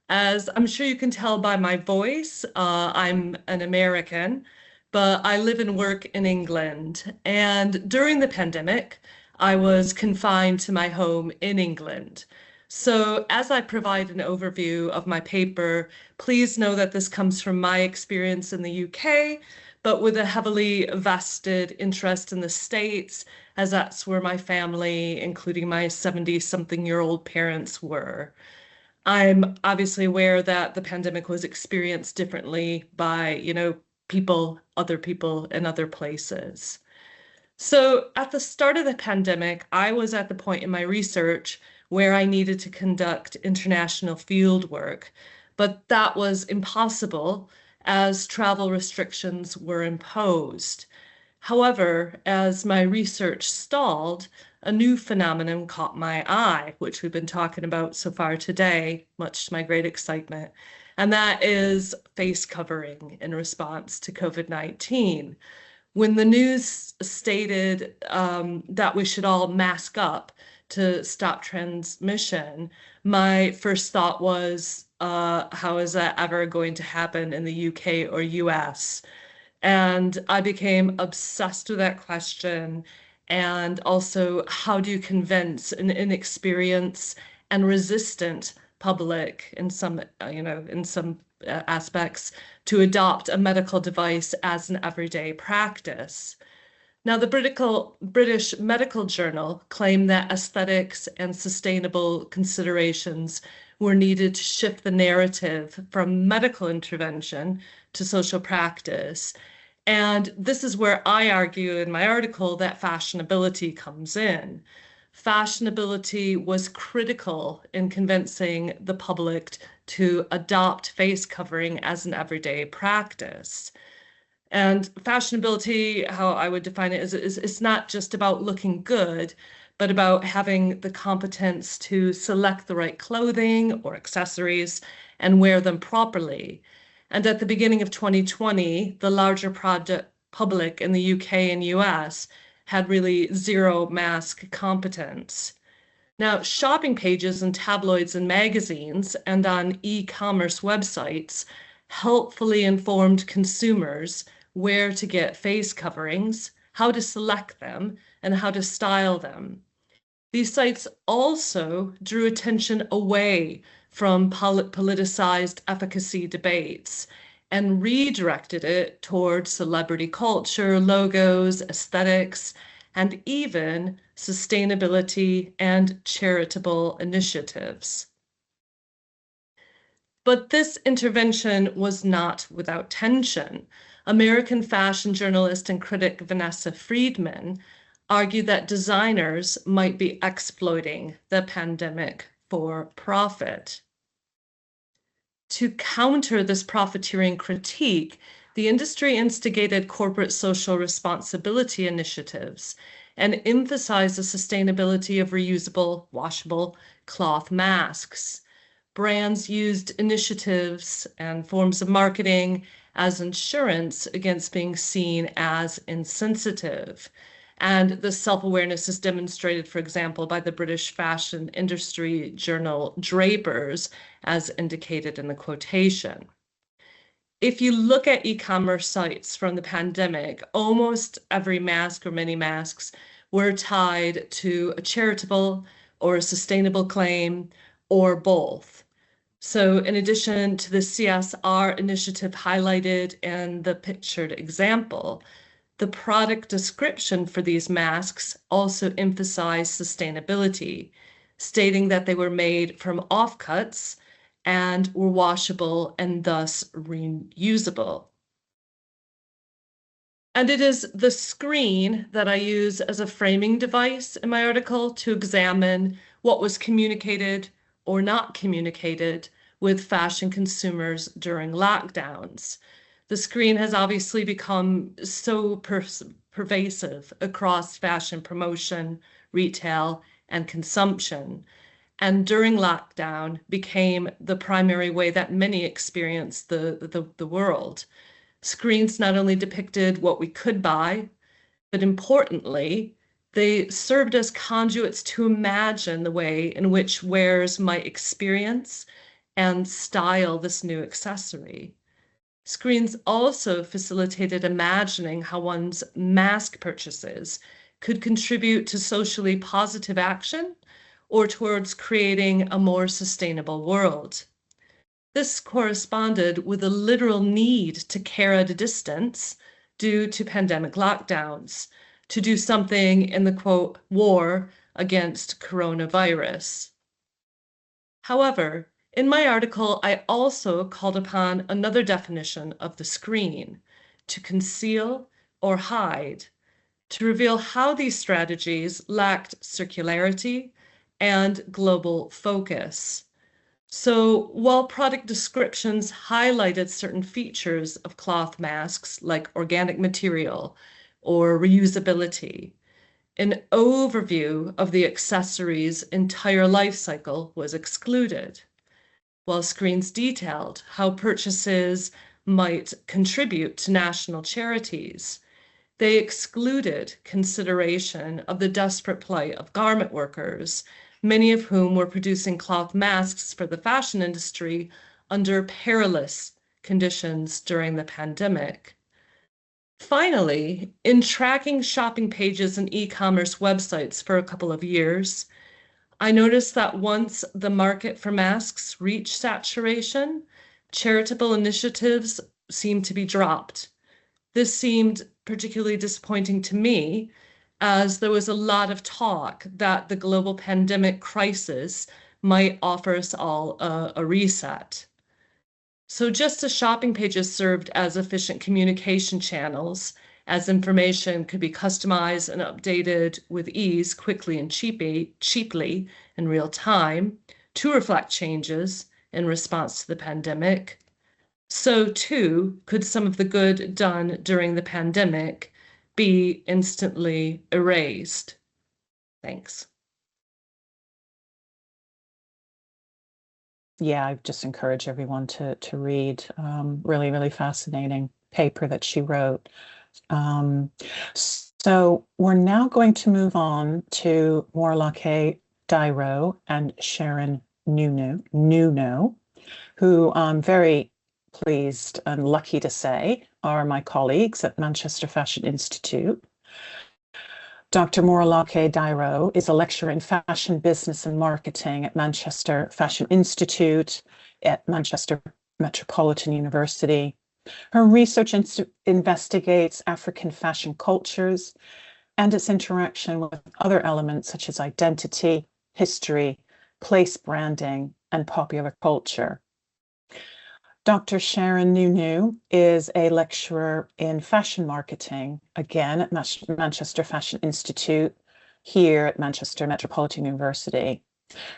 As I'm sure you can tell by my voice, I'm an American, but I live and work in England. And during the pandemic, I was confined to my home in England. So as I provide an overview of my paper, please know that this comes from my experience in the UK, but with a heavily vested interest in the States, as that's where my family, including my 70-something-year-old parents, were. I'm obviously aware that the pandemic was experienced differently by, other people in other places. So at the start of the pandemic, I was at the point in my research where I needed to conduct international field work, but that was impossible as travel restrictions were imposed. However, as my research stalled, a new phenomenon caught my eye, which we've been talking about so far today, much to my great excitement, and that is face covering in response to COVID-19. When the news stated that we should all mask up to stop transmission, my first thought was, how is that ever going to happen in the UK or US? And I became obsessed with that question. And also, how do you convince an inexperienced and resistant public in some aspects to adopt a medical device as an everyday practice? Now, the British Medical Journal claimed that aesthetics and sustainable considerations were needed to shift the narrative from medical intervention to social practice. And this is where I argue in my article that fashionability comes in. Fashionability was critical in convincing the public to adopt face covering as an everyday practice. And fashionability, how I would define it, is it's not just about looking good, but about having the competence to select the right clothing or accessories and wear them properly. And at the beginning of 2020, the larger public in the UK and US had really zero mask competence. Now, shopping pages in tabloids and magazines and on e-commerce websites helpfully informed consumers where to get face coverings, how to select them, and how to style them. These sites also drew attention away from politicized efficacy debates and redirected it toward celebrity culture, logos, aesthetics, and even sustainability and charitable initiatives. But this intervention was not without tension. American fashion journalist and critic Vanessa Friedman argued that designers might be exploiting the pandemic for profit. To counter this profiteering critique, the industry instigated corporate social responsibility initiatives and emphasized the sustainability of reusable, washable cloth masks. Brands used initiatives and forms of marketing as insurance against being seen as insensitive. And the self-awareness is demonstrated, for example, by the British fashion industry journal Drapers, as indicated in the quotation. If you look at e-commerce sites from the pandemic, almost every mask or many masks were tied to a charitable or a sustainable claim or both. So in addition to the CSR initiative highlighted in the pictured example, the product description for these masks also emphasized sustainability, stating that they were made from offcuts and were washable and thus reusable. And it is the screen that I use as a framing device in my article to examine what was communicated or not communicated with fashion consumers during lockdowns. The screen has obviously become so pervasive across fashion promotion, retail, and consumption, and during lockdown became the primary way that many experienced the world. Screens not only depicted what we could buy, but importantly, they served as conduits to imagine the way in which wearers might experience and style this new accessory. Screens also facilitated imagining how one's mask purchases could contribute to socially positive action or towards creating a more sustainable world. This corresponded with a literal need to care at a distance due to pandemic lockdowns, to do something in the quote, war against coronavirus. However, in my article, I also called upon another definition of the screen, to conceal or hide, to reveal how these strategies lacked circularity and global focus. So while product descriptions highlighted certain features of cloth masks like organic material or reusability, an overview of the accessory's entire life cycle was excluded, while screens detailed how purchases might contribute to national charities. They excluded consideration of the desperate plight of garment workers, many of whom were producing cloth masks for the fashion industry under perilous conditions during the pandemic. Finally, in tracking shopping pages and e-commerce websites for a couple of years, I noticed that once the market for masks reached saturation, charitable initiatives seemed to be dropped. This seemed particularly disappointing to me, as there was a lot of talk that the global pandemic crisis might offer us all a reset. So just as shopping pages served as efficient communication channels, as information could be customized and updated with ease, quickly and cheaply in real time to reflect changes in response to the pandemic, so too could some of the good done during the pandemic be instantly erased. Thanks. Yeah, I just encourage everyone to read. Really, really fascinating paper that she wrote. So we're now going to move on to Morlake Dairo and Sharon Nuno, who I'm very pleased and lucky to say are my colleagues at Manchester Fashion Institute. Dr. Morlake Dairo is a lecturer in fashion business and marketing at Manchester Fashion Institute at Manchester Metropolitan University. Her research investigates African fashion cultures and its interaction with other elements such as identity, history, place branding, and popular culture. Dr. Sharon Nuno is a lecturer in fashion marketing, again at Manchester Fashion Institute, here at Manchester Metropolitan University.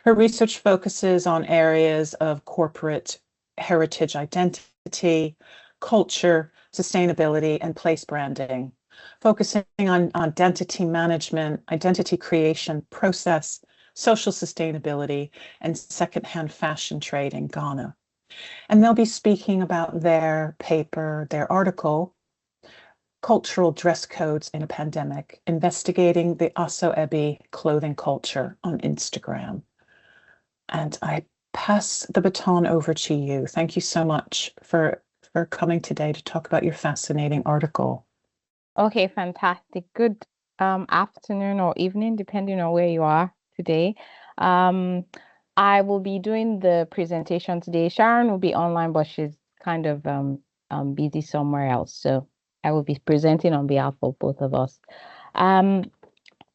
Her research focuses on areas of corporate heritage identity, culture, sustainability, and place branding, focusing on identity management, identity creation process, social sustainability, and secondhand fashion trade in Ghana. And they'll be speaking about their paper, their article, Cultural Dress Codes in a Pandemic, Investigating the Aso-Ebi Clothing Culture on Instagram. And I pass the baton over to you. Thank you so much for coming today to talk about your fascinating article. Okay, fantastic. Good afternoon or evening, depending on where you are today. I will be doing the presentation today. Sharon will be online, but she's kind of busy somewhere else. So I will be presenting on behalf of both of us.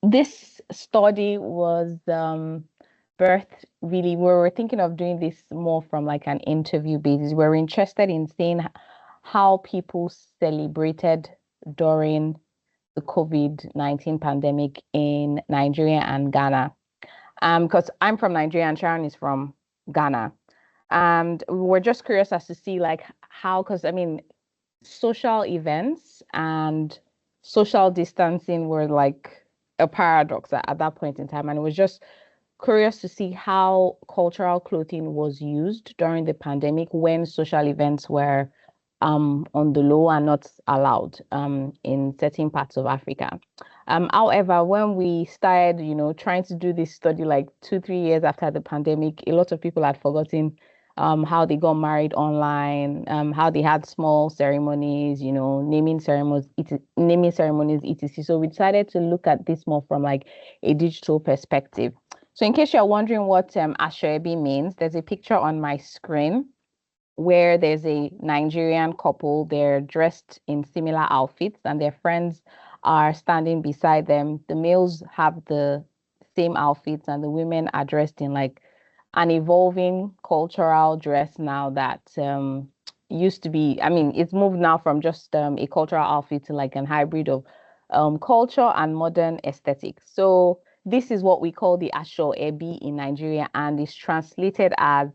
This study was birthed really, we were thinking of doing this more from like an interview basis. We're interested in seeing how people celebrated during the COVID-19 pandemic in Nigeria and Ghana. Because I'm from Nigeria and Sharon is from Ghana. And we were just curious as to see like how, because I mean, social events and social distancing were like a paradox at that point in time. And it was just curious to see how cultural clothing was used during the pandemic when social events were on the low and not allowed in certain parts of Africa. However, when we started, trying to do this study like 2-3 years after the pandemic, a lot of people had forgotten how they got married online, how they had small ceremonies, naming ceremonies, etc. So we decided to look at this more from like a digital perspective. So in case you're wondering what Aso-Ebi means, there's a picture on my screen where there's a Nigerian couple. They're dressed in similar outfits and their friends are standing beside them. The males have the same outfits and the women are dressed in like an evolving cultural dress now that used to be, it's moved now from just a cultural outfit to like an hybrid of culture and modern aesthetics. So this is what we call the Aso-Ebi in Nigeria, and it's translated as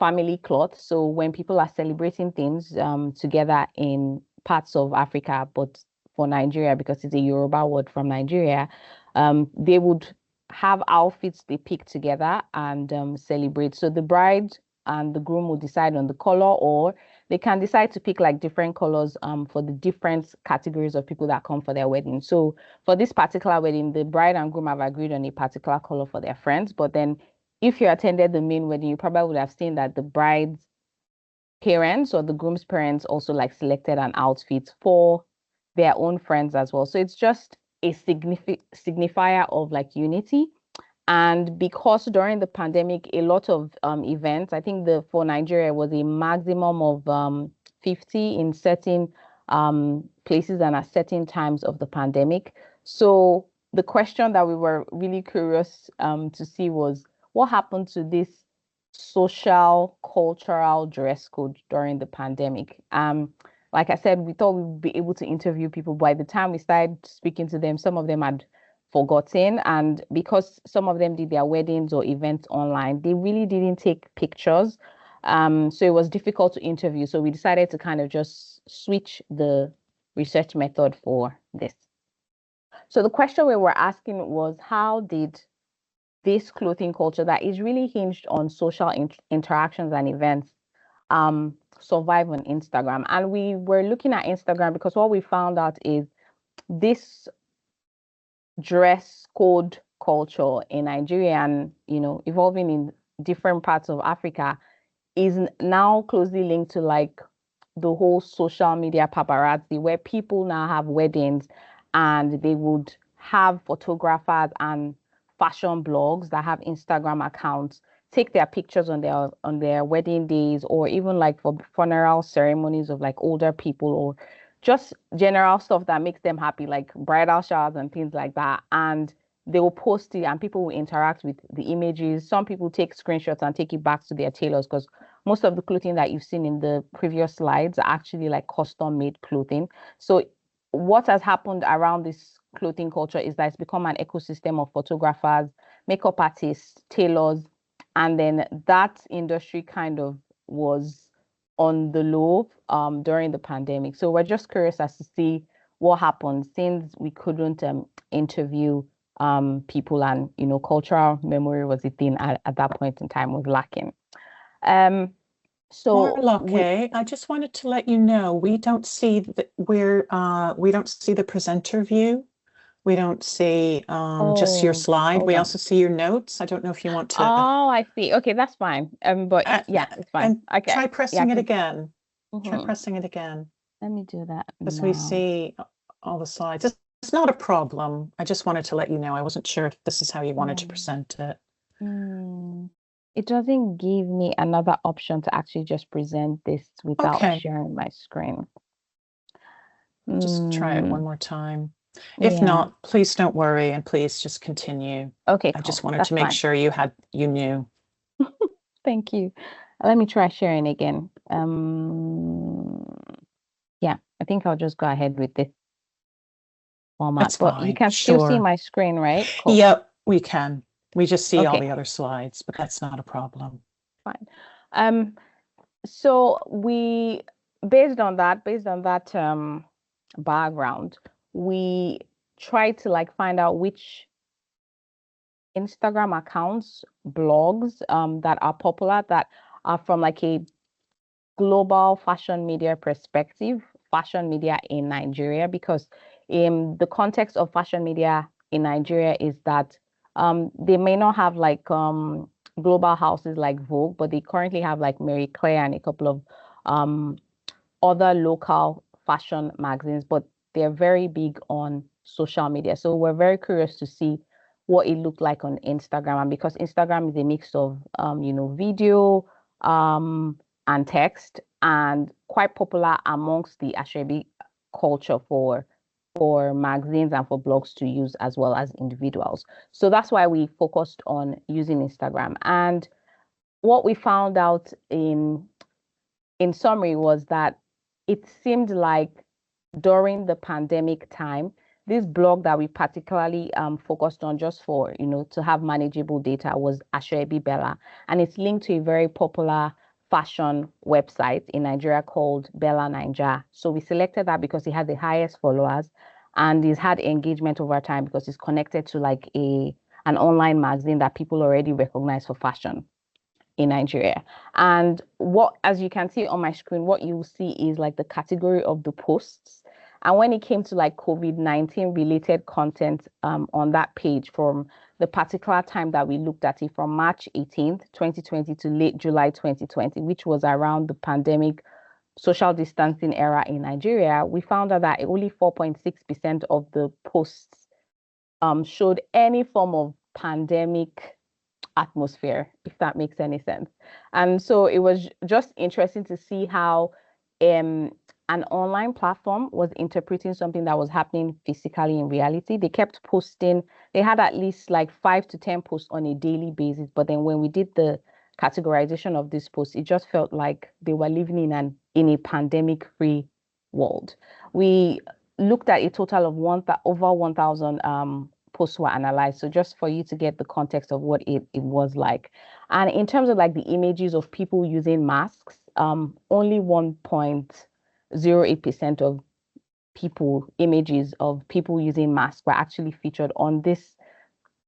family cloth. So when people are celebrating things together in parts of Africa, but for Nigeria, because it's a Yoruba word from Nigeria, they would have outfits they pick together and celebrate. So the bride and the groom will decide on the color, or they can decide to pick like different colors for the different categories of people that come for their wedding. So for this particular wedding, the bride and groom have agreed on a particular color for their friends, but then if you attended the main wedding, you probably would have seen that the bride's parents or the groom's parents also like selected an outfit for their own friends as well. So it's just a signifier of like unity. And because during the pandemic, a lot of events, I think for Nigeria was a maximum of 50 in certain places and at certain times of the pandemic. So the question that we were really curious to see was, what happened to this social cultural dress code during the pandemic. Like I said, we thought we would be able to interview people. By the time we started speaking to them, some of them had forgotten. And because some of them did their weddings or events online, they really didn't take pictures. So it was difficult to interview. So we decided to kind of just switch the research method for this. So the question we were asking was, how did this clothing culture that is really hinged on social interactions and events survive on Instagram? And we were looking at Instagram because what we found out is this dress code culture in Nigeria and, evolving in different parts of Africa is now closely linked to like the whole social media paparazzi, where people now have weddings and they would have photographers and fashion blogs that have Instagram accounts take their pictures on their wedding days, or even like for funeral ceremonies of like older people, or just general stuff that makes them happy, like bridal showers and things like that. And they will post it and people will interact with the images. Some people take screenshots and take it back to their tailors, because most of the clothing that you've seen in the previous slides are actually like custom made clothing. So what has happened around this clothing culture is that it's become an ecosystem of photographers, makeup artists, tailors, and then that industry kind of was on the low during the pandemic. So we're just curious as to see what happened since we couldn't interview people, and cultural memory was a thing at that point in time, was lacking. So Marloke, I just wanted to let you know we don't see we don't see the presenter view. We don't see just your slide. We also see your notes. I don't know if you want to. Oh, I see. Okay, that's fine. But yeah, it's fine. Okay. Try pressing it again. Try pressing it again. Let me do that. Because we see all the slides. It's not a problem. I just wanted to let you know. I wasn't sure if this is how you wanted to present it. It doesn't give me another option to actually just present this without sharing my screen. Just try it one more time. If not, please don't worry, and please just continue. Okay, I just wanted to make sure you knew. Thank you. Let me try sharing again. Yeah, I think I'll just go ahead with this format. That's fine. But you can still see my screen, right? Cool. Yep, we can. We just see all the other slides, but that's not a problem. Fine. So based on that background, we try to like find out which Instagram accounts, blogs that are popular, that are from like a global fashion media perspective, fashion media in Nigeria, because the context of fashion media in Nigeria is that they may not have like global houses like Vogue, but they currently have like Marie Claire and a couple of other local fashion magazines, but they're very big on social media. So we're very curious to see what it looked like on Instagram. And because Instagram is a mix of, video and text, and quite popular amongst the Asoebi culture for magazines and for blogs to use as well as individuals. So that's why we focused on using Instagram. And what we found out in summary was that it seemed like during the pandemic time, this blog that we particularly focused on just for, to have manageable data was Asoebi Bella. And it's linked to a very popular fashion website in Nigeria called Bella Naija. So we selected that because it had the highest followers and it's had engagement over time because it's connected to like an online magazine that people already recognize for fashion in Nigeria. And as you can see on my screen, what you will see is like the category of the posts. And when it came to like COVID-19 related content on that page, from the particular time that we looked at it, from March 18th, 2020 to late July 2020, which was around the pandemic social distancing era in Nigeria, we found out that only 4.6% of the posts showed any form of pandemic atmosphere, if that makes any sense. And so it was just interesting to see how an online platform was interpreting something that was happening physically in reality. They kept posting. They had at least like 5 to 10 posts on a daily basis. But then when we did the categorization of this post, it just felt like they were living in a pandemic-free world. We looked at a total of over 1,000 posts were analyzed. So just for you to get the context of what it was like. And in terms of like the images of people using masks, only 1.08% of images of people using masks were actually featured on this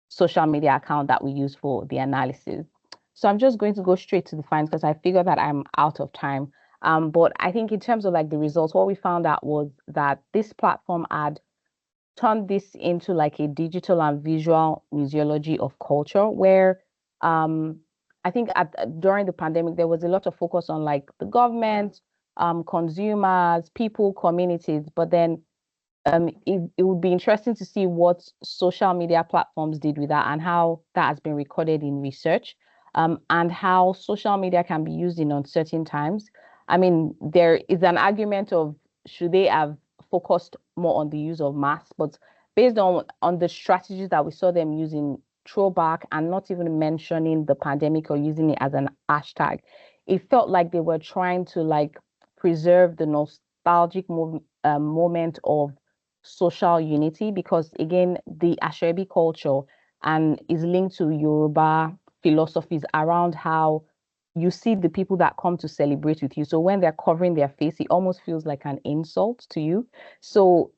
social media account that we use for the analysis. So I'm just going to go straight to the finds because I figure that I'm out of time. But I think in terms of like the results, what we found out was that this platform had turned this into like a digital and visual museology of culture, where I think during the pandemic, there was a lot of focus on like the government, consumers, people, communities, but then it would be interesting to see what social media platforms did with that and how that has been recorded in research, and how social media can be used in uncertain times. I mean, there is an argument of should they have focused more on the use of masks, but based on the strategies that we saw them using, throwback and not even mentioning the pandemic or using it as an hashtag, it felt like they were trying to like preserve the nostalgic moment of social unity, because again, the Asoebi culture and is linked to Yoruba philosophies around how you see the people that come to celebrate with you. So when they're covering their face, it almost feels like an insult to you. So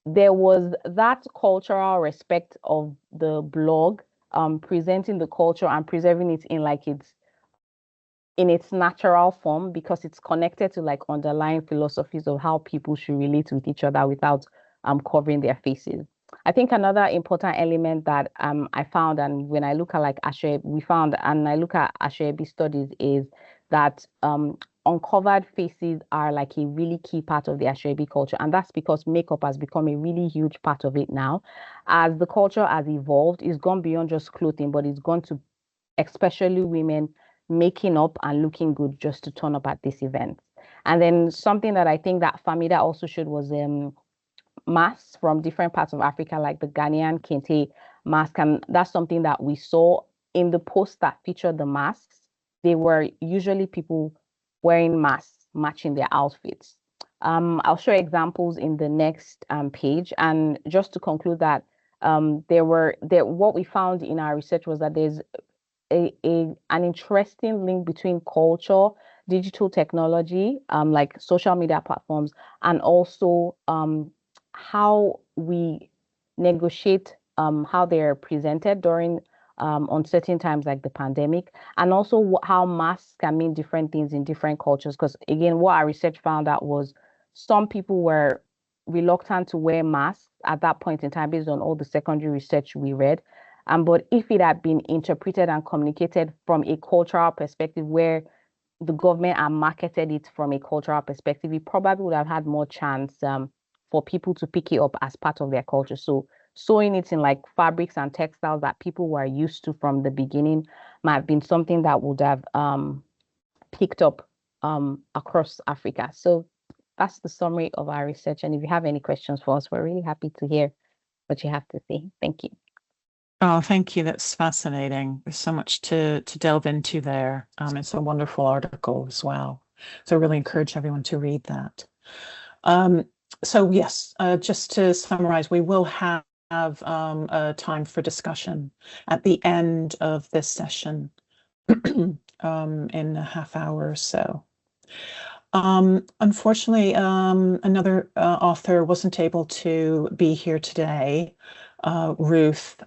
there was that cultural respect of the blog, presenting the culture and preserving it in like in its natural form, because it's connected to like underlying philosophies of how people should relate with each other without covering their faces. I think another important element that I found, and when I look at like I look at Asoebi studies, is that uncovered faces are like a really key part of the Asoebi culture, and that's because makeup has become a really huge part of it now. As the culture has evolved, it's gone beyond just clothing, but it's gone to especially women making up and looking good just to turn up at this event. And then something that I think that Famida also showed was masks from different parts of Africa, like the Ghanaian Kente mask. And that's something that we saw in the posts that featured the masks. They were usually people wearing masks matching their outfits. I'll show examples in the next page. And just to conclude that, what we found in our research was that there's an interesting link between culture, digital technology, like social media platforms, and also how we negotiate how they're presented during uncertain times like the pandemic, and also how masks can mean different things in different cultures. Because again, what our research found out was some people were reluctant to wear masks at that point in time based on all the secondary research we read. But if it had been interpreted and communicated from a cultural perspective, where the government had marketed it from a cultural perspective, it probably would have had more chance for people to pick it up as part of their culture. So sewing it in like fabrics and textiles that people were used to from the beginning might have been something that would have picked up across Africa. So that's the summary of our research. And if you have any questions for us, we're really happy to hear what you have to say. Thank you. Oh, thank you. That's fascinating. There's so much to delve into there. It's a wonderful article as well. So I really encourage everyone to read that. So yes, just to summarize, we will have a time for discussion at the end of this session in a half hour or so. Unfortunately, another author wasn't able to be here today. Ruth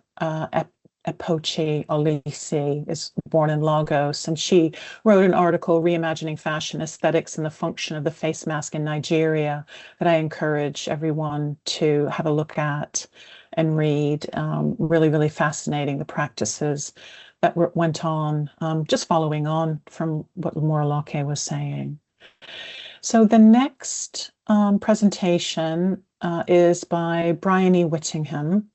Epochi Olisi is born in Lagos, and she wrote an article, Reimagining Fashion, Aesthetics and the Function of the Face Mask in Nigeria, that I encourage everyone to have a look at and read. Really, really fascinating, the practices that went on, just following on from what Morolake was saying. So the next presentation is by Bryony Whittingham.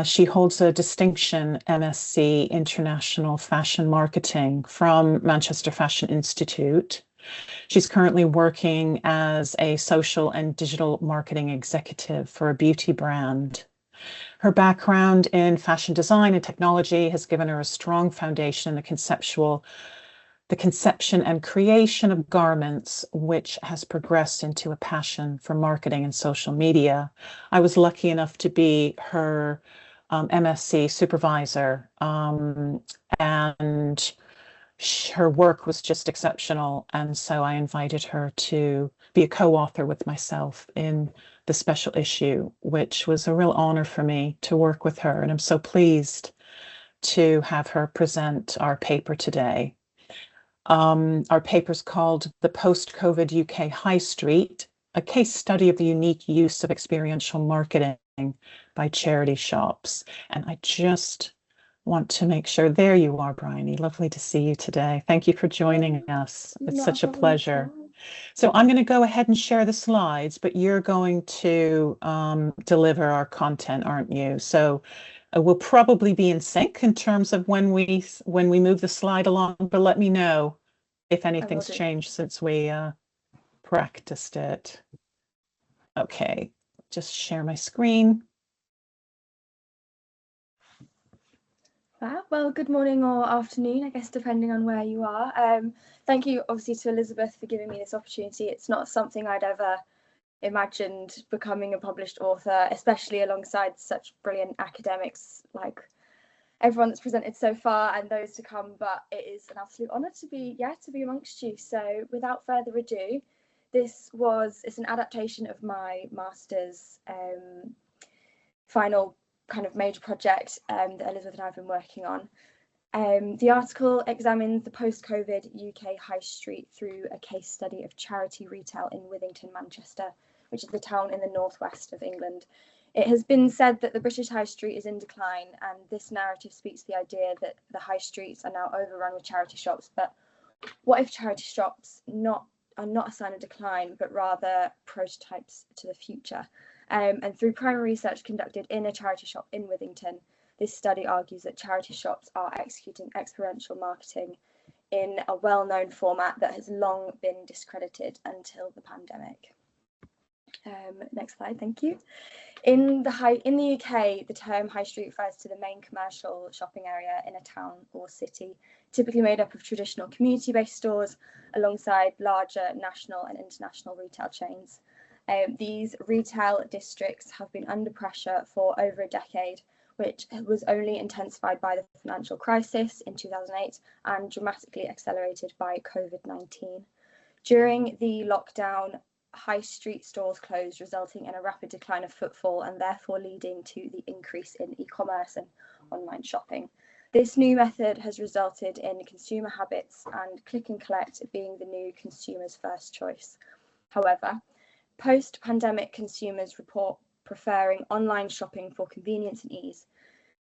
She holds a distinction MSc International Fashion Marketing from Manchester Fashion Institute. She's currently working as a social and digital marketing executive for a beauty brand. Her background in fashion design and technology has given her a strong foundation in the conception and creation of garments, which has progressed into a passion for marketing and social media. I was lucky enough to be her MSc supervisor, and her work was just exceptional. And so I invited her to be a co-author with myself in the special issue, which was a real honor for me to work with her. And I'm so pleased to have her present our paper today. Our paper's called The Post-COVID UK High Street, a case study of the unique use of experiential marketing by charity shops. And I just want to make sure, there you are, Bryony. Lovely to see you today. Thank you for joining us. It's such a pleasure. So I'm going to go ahead and share the slides, but you're going to deliver our content, aren't you? So we'll probably be in sync in terms of when we move the slide along, but let me know if anything's changed since we practiced it. Okay, just share my screen. Well, good morning or afternoon, I guess, depending on where you are. Thank you, obviously, to Elizabeth for giving me this opportunity. It's not something I'd ever imagined, becoming a published author, especially alongside such brilliant academics like everyone that's presented so far and those to come. But it is an absolute honour to be amongst you. So without further ado, it's an adaptation of my master's final kind of major project that Elizabeth and I have been working on. The article examines the post-COVID UK high street through a case study of charity retail in Withington, Manchester, which is the town in the northwest of England. It has been said that the British high street is in decline, and this narrative speaks to the idea that the high streets are now overrun with charity shops. But what if charity shops are not a sign of decline, but rather prototypes to the future? And through primary research conducted in a charity shop in Withington, this study argues that charity shops are executing experiential marketing in a well-known format that has long been discredited until the pandemic. Next slide, thank you. In the UK, the term high street refers to the main commercial shopping area in a town or city, typically made up of traditional community-based stores alongside larger national and international retail chains. These retail districts have been under pressure for over a decade, which was only intensified by the financial crisis in 2008 and dramatically accelerated by COVID-19. During the lockdown, high street stores closed, resulting in a rapid decline of footfall and therefore leading to the increase in e-commerce and online shopping. This new method has resulted in consumer habits and click and collect being the new consumer's first choice. However, post-pandemic consumers report preferring online shopping for convenience and ease,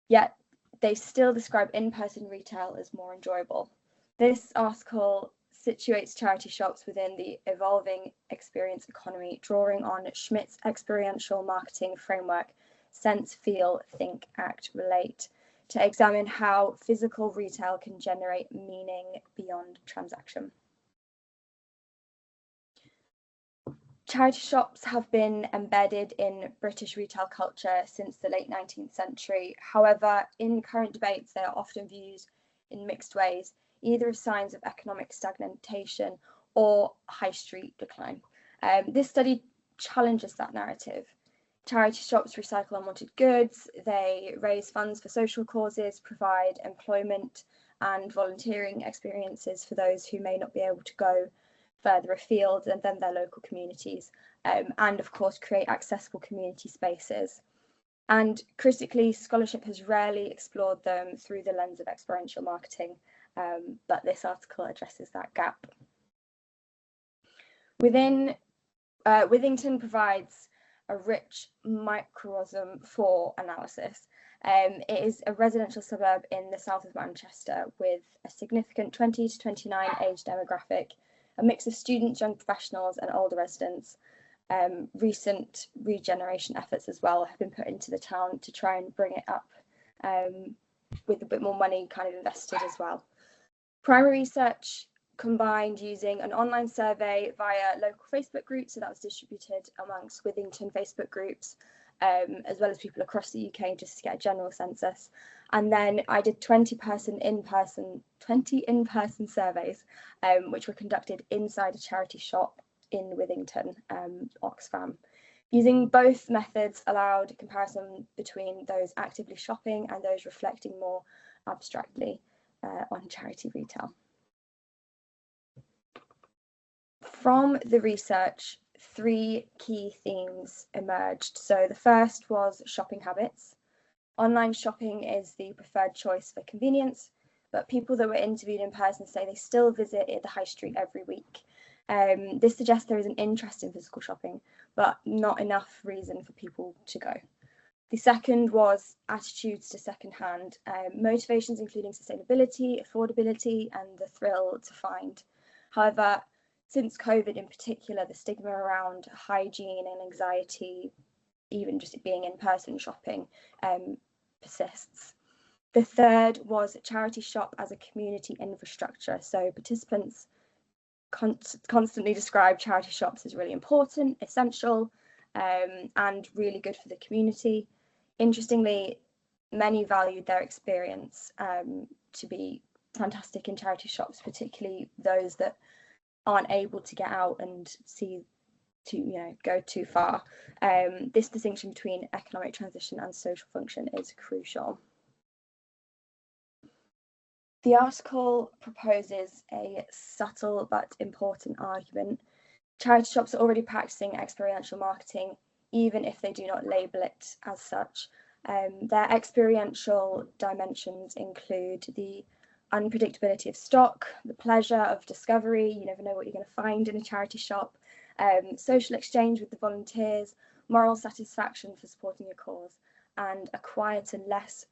yet they still describe in-person retail as more enjoyable. This article situates charity shops within the evolving experience economy, drawing on Schmidt's experiential marketing framework, Sense, Feel, Think, Act, Relate, to examine how physical retail can generate meaning beyond transaction. Charity shops have been embedded in British retail culture since the late 19th century. However, in current debates, they are often viewed in mixed ways, either as signs of economic stagnation or high street decline. This study challenges that narrative. Charity shops recycle unwanted goods, they raise funds for social causes, provide employment and volunteering experiences for those who may not be able to go further afield than their local communities, and of course create accessible community spaces. And critically, scholarship has rarely explored them through the lens of experiential marketing, but this article addresses that gap. Withington provides a rich microcosm for analysis. It is a residential suburb in the south of Manchester with a significant 20 to 29 age demographic, a mix of students, young professionals and older residents. Recent regeneration efforts as well have been put into the town to try and bring it up with a bit more money kind of invested as well. Primary research combined using an online survey via local Facebook groups, so that was distributed amongst Withington Facebook groups, as well as people across the UK, just to get a general census. And then I did 20 in-person surveys, which were conducted inside a charity shop in Withington, Oxfam. Using both methods allowed a comparison between those actively shopping and those reflecting more abstractly on charity retail. From the research, 3 key themes emerged. So the first was shopping habits. Online shopping is the preferred choice for convenience, but people that were interviewed in person say they still visit the high street every week. This suggests there is an interest in physical shopping, but not enough reason for people to go. The second was attitudes to secondhand, motivations including sustainability, affordability, and the thrill to find. However, since COVID in particular, the stigma around hygiene and anxiety, even just being in person shopping, persists. The third was charity shop as a community infrastructure. So participants constantly describe charity shops as really important, essential, and really good for the community. Interestingly, many valued their experience to be fantastic in charity shops, particularly those that aren't able to get out and go too far. This distinction between economic transition and social function is crucial. The article proposes a subtle but important argument. Charity shops are already practicing experiential marketing, even if they do not label it as such. Their experiential dimensions include the unpredictability of stock, the pleasure of discovery, you never know what you're going to find in a charity shop, social exchange with the volunteers, moral satisfaction for supporting your cause, and a quieter, less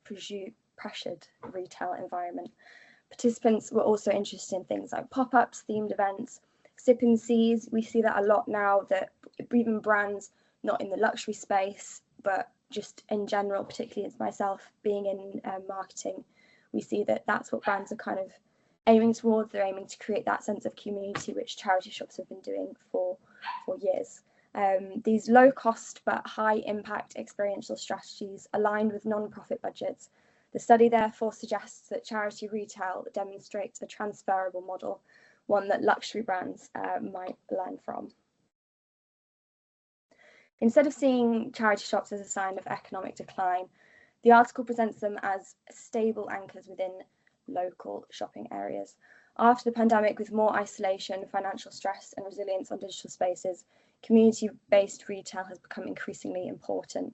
pressured retail environment. Participants were also interested in things like pop-ups, themed events, sip and sees. We see that a lot now, that even brands not in the luxury space, but just in general, particularly as myself being in marketing, we see that that's what brands are kind of aiming towards. They're aiming to create that sense of community, which charity shops have been doing for years. These low cost but high impact experiential strategies aligned with non-profit budgets. The study therefore suggests that charity retail demonstrates a transferable model, one that luxury brands might learn from. Instead of seeing charity shops as a sign of economic decline, the article presents them as stable anchors within local shopping areas. After the pandemic, with more isolation, financial stress, and resilience on digital spaces, community-based retail has become increasingly important.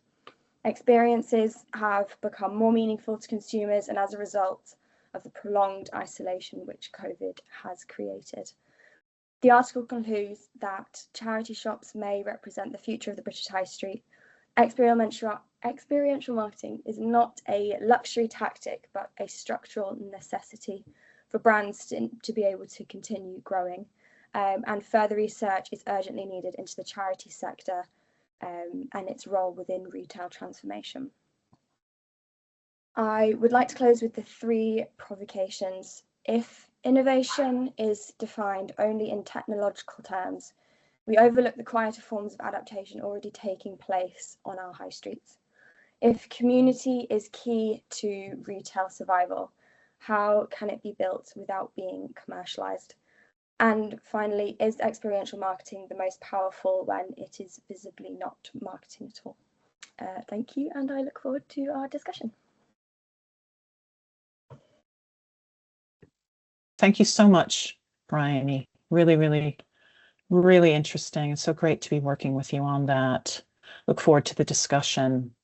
Experiences have become more meaningful to consumers, and as a result of the prolonged isolation which COVID has created. The article concludes that charity shops may represent the future of the British High Street. Experiential marketing is not a luxury tactic, but a structural necessity for brands to be able to continue growing. And further research is urgently needed into the charity sector and its role within retail transformation. I would like to close with the 3 provocations. If innovation is defined only in technological terms, we overlook the quieter forms of adaptation already taking place on our high streets. If community is key to retail survival, how can it be built without being commercialized? And finally, is experiential marketing the most powerful when it is visibly not marketing at all? Thank you, and I look forward to our discussion. Thank you so much, Bryony. Really, really, really interesting. It's so great to be working with you on that. Look forward to the discussion.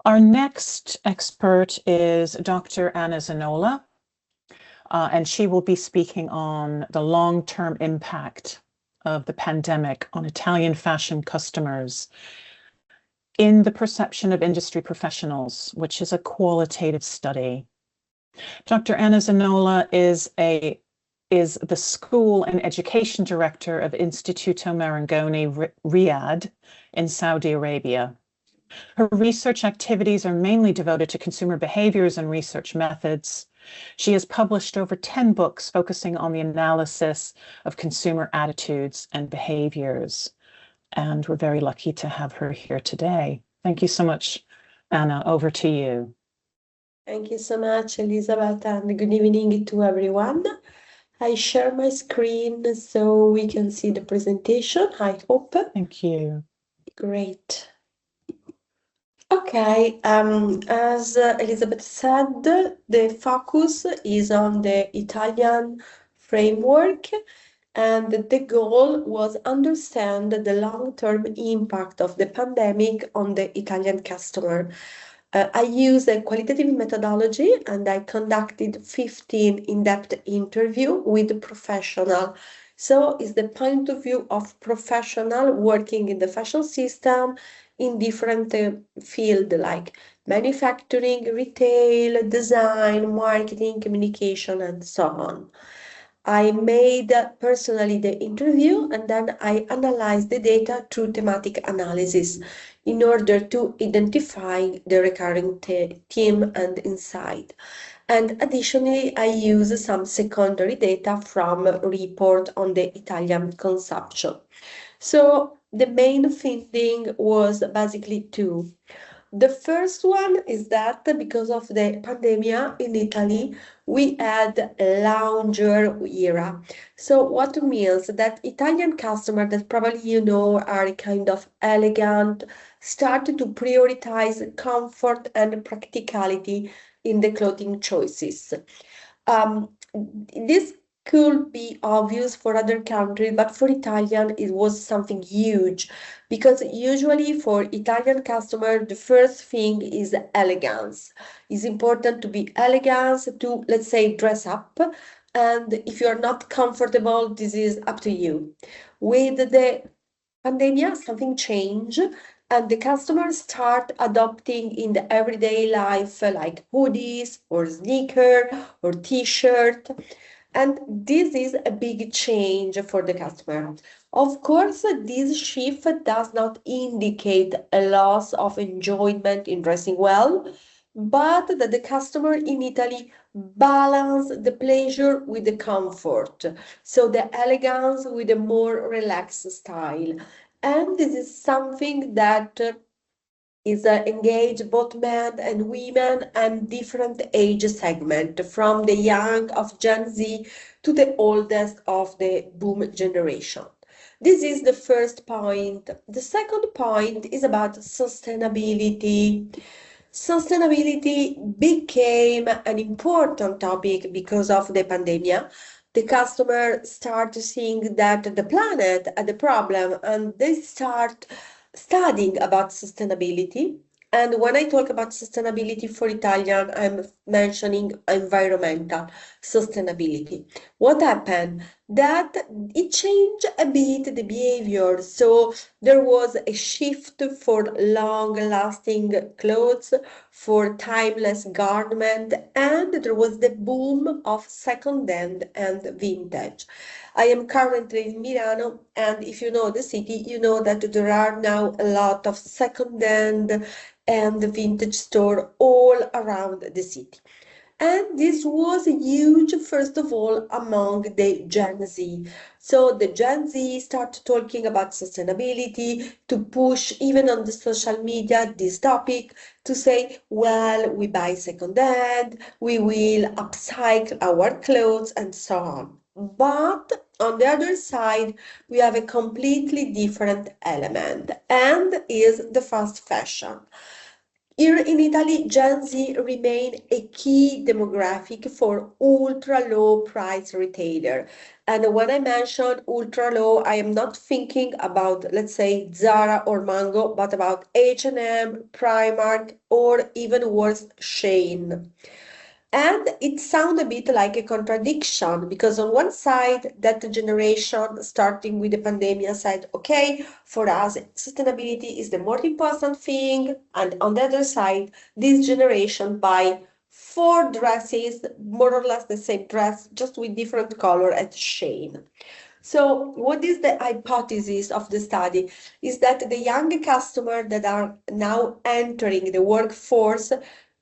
Our next expert is Dr. Anna Zanola, and she will be speaking on the long-term impact of the pandemic on Italian fashion customers in the perception of industry professionals, which is a qualitative study. Dr. Anna Zanola is the School and Education Director of Istituto Marangoni Riyadh in Saudi Arabia. Her research activities are mainly devoted to consumer behaviors and research methods. She has published over 10 books focusing on the analysis of consumer attitudes and behaviors. And we're very lucky to have her here today. Thank you so much, Anna. Over to you. Thank you so much, Elizabeth, and good evening to everyone. I share my screen so we can see the presentation, I hope. Thank you. Great. Okay, as Elizabeth said, the focus is on the Italian framework, and the goal was understand the long-term impact of the pandemic on the Italian customer. I used a qualitative methodology and I conducted 15 in-depth interviews with professionals. So it's the point of view of professional working in the fashion system in different fields like manufacturing, retail, design, marketing, communication, and so on. I made personally the interview and then I analyzed the data through thematic analysis in order to identify the recurring theme and insight. And additionally, I use some secondary data from a report on the Italian consumption. So the main finding was basically two. The first one is that because of the pandemic in Italy, we had a loungewear era. So what means that Italian customers that probably you know are kind of elegant, started to prioritize comfort and practicality in the clothing choices. This could be obvious for other countries, but for Italian it was something huge because usually for Italian customer the first thing is elegance. It's important to be elegant, to let's say dress up, and if you are not comfortable, this is up to you. With the pandemic, something changed and the customers start adopting in the everyday life like hoodies or sneaker or t-shirt. And this is a big change for the customer. Of course, this shift does not indicate a loss of enjoyment in dressing well, but that the customer in Italy balance the pleasure with the comfort. So the elegance with a more relaxed style. And this is something that is engage both men and women and different age segment, from the young of Gen Z to the oldest of the boom generation. This is the first point. The second point is about sustainability. Sustainability became an important topic because of the pandemic. The customer start seeing that the planet had a problem and they start studying about sustainability. And when I talk about sustainability for Italian, I'm mentioning environmental sustainability. What happened? That it changed a bit the behavior. So there was a shift for long-lasting clothes, for timeless garment, and there was the boom of second-hand and vintage. I am currently in Milano, and if you know the city, you know that there are now a lot of second-hand and vintage store all around the city. And this was huge, first of all, among the Gen Z. So the Gen Z started talking about sustainability, to push even on the social media this topic, to say, well, we buy second-hand, we will upcycle our clothes, and so on. But on the other side, we have a completely different element, and is the fast fashion. Here in Italy, Gen Z remain a key demographic for ultra-low price retailer. And when I mention ultra-low, I am not thinking about, let's say, Zara or Mango, but about H&M, Primark, or even worse, Shein. And it sounds a bit like a contradiction because on one side, that generation starting with the pandemic said, okay, for us, sustainability is the more important thing. And on the other side, this generation buy 4 dresses, more or less the same dress, just with different color at Shein. So what is the hypothesis of the study? Is that the young customers that are now entering the workforce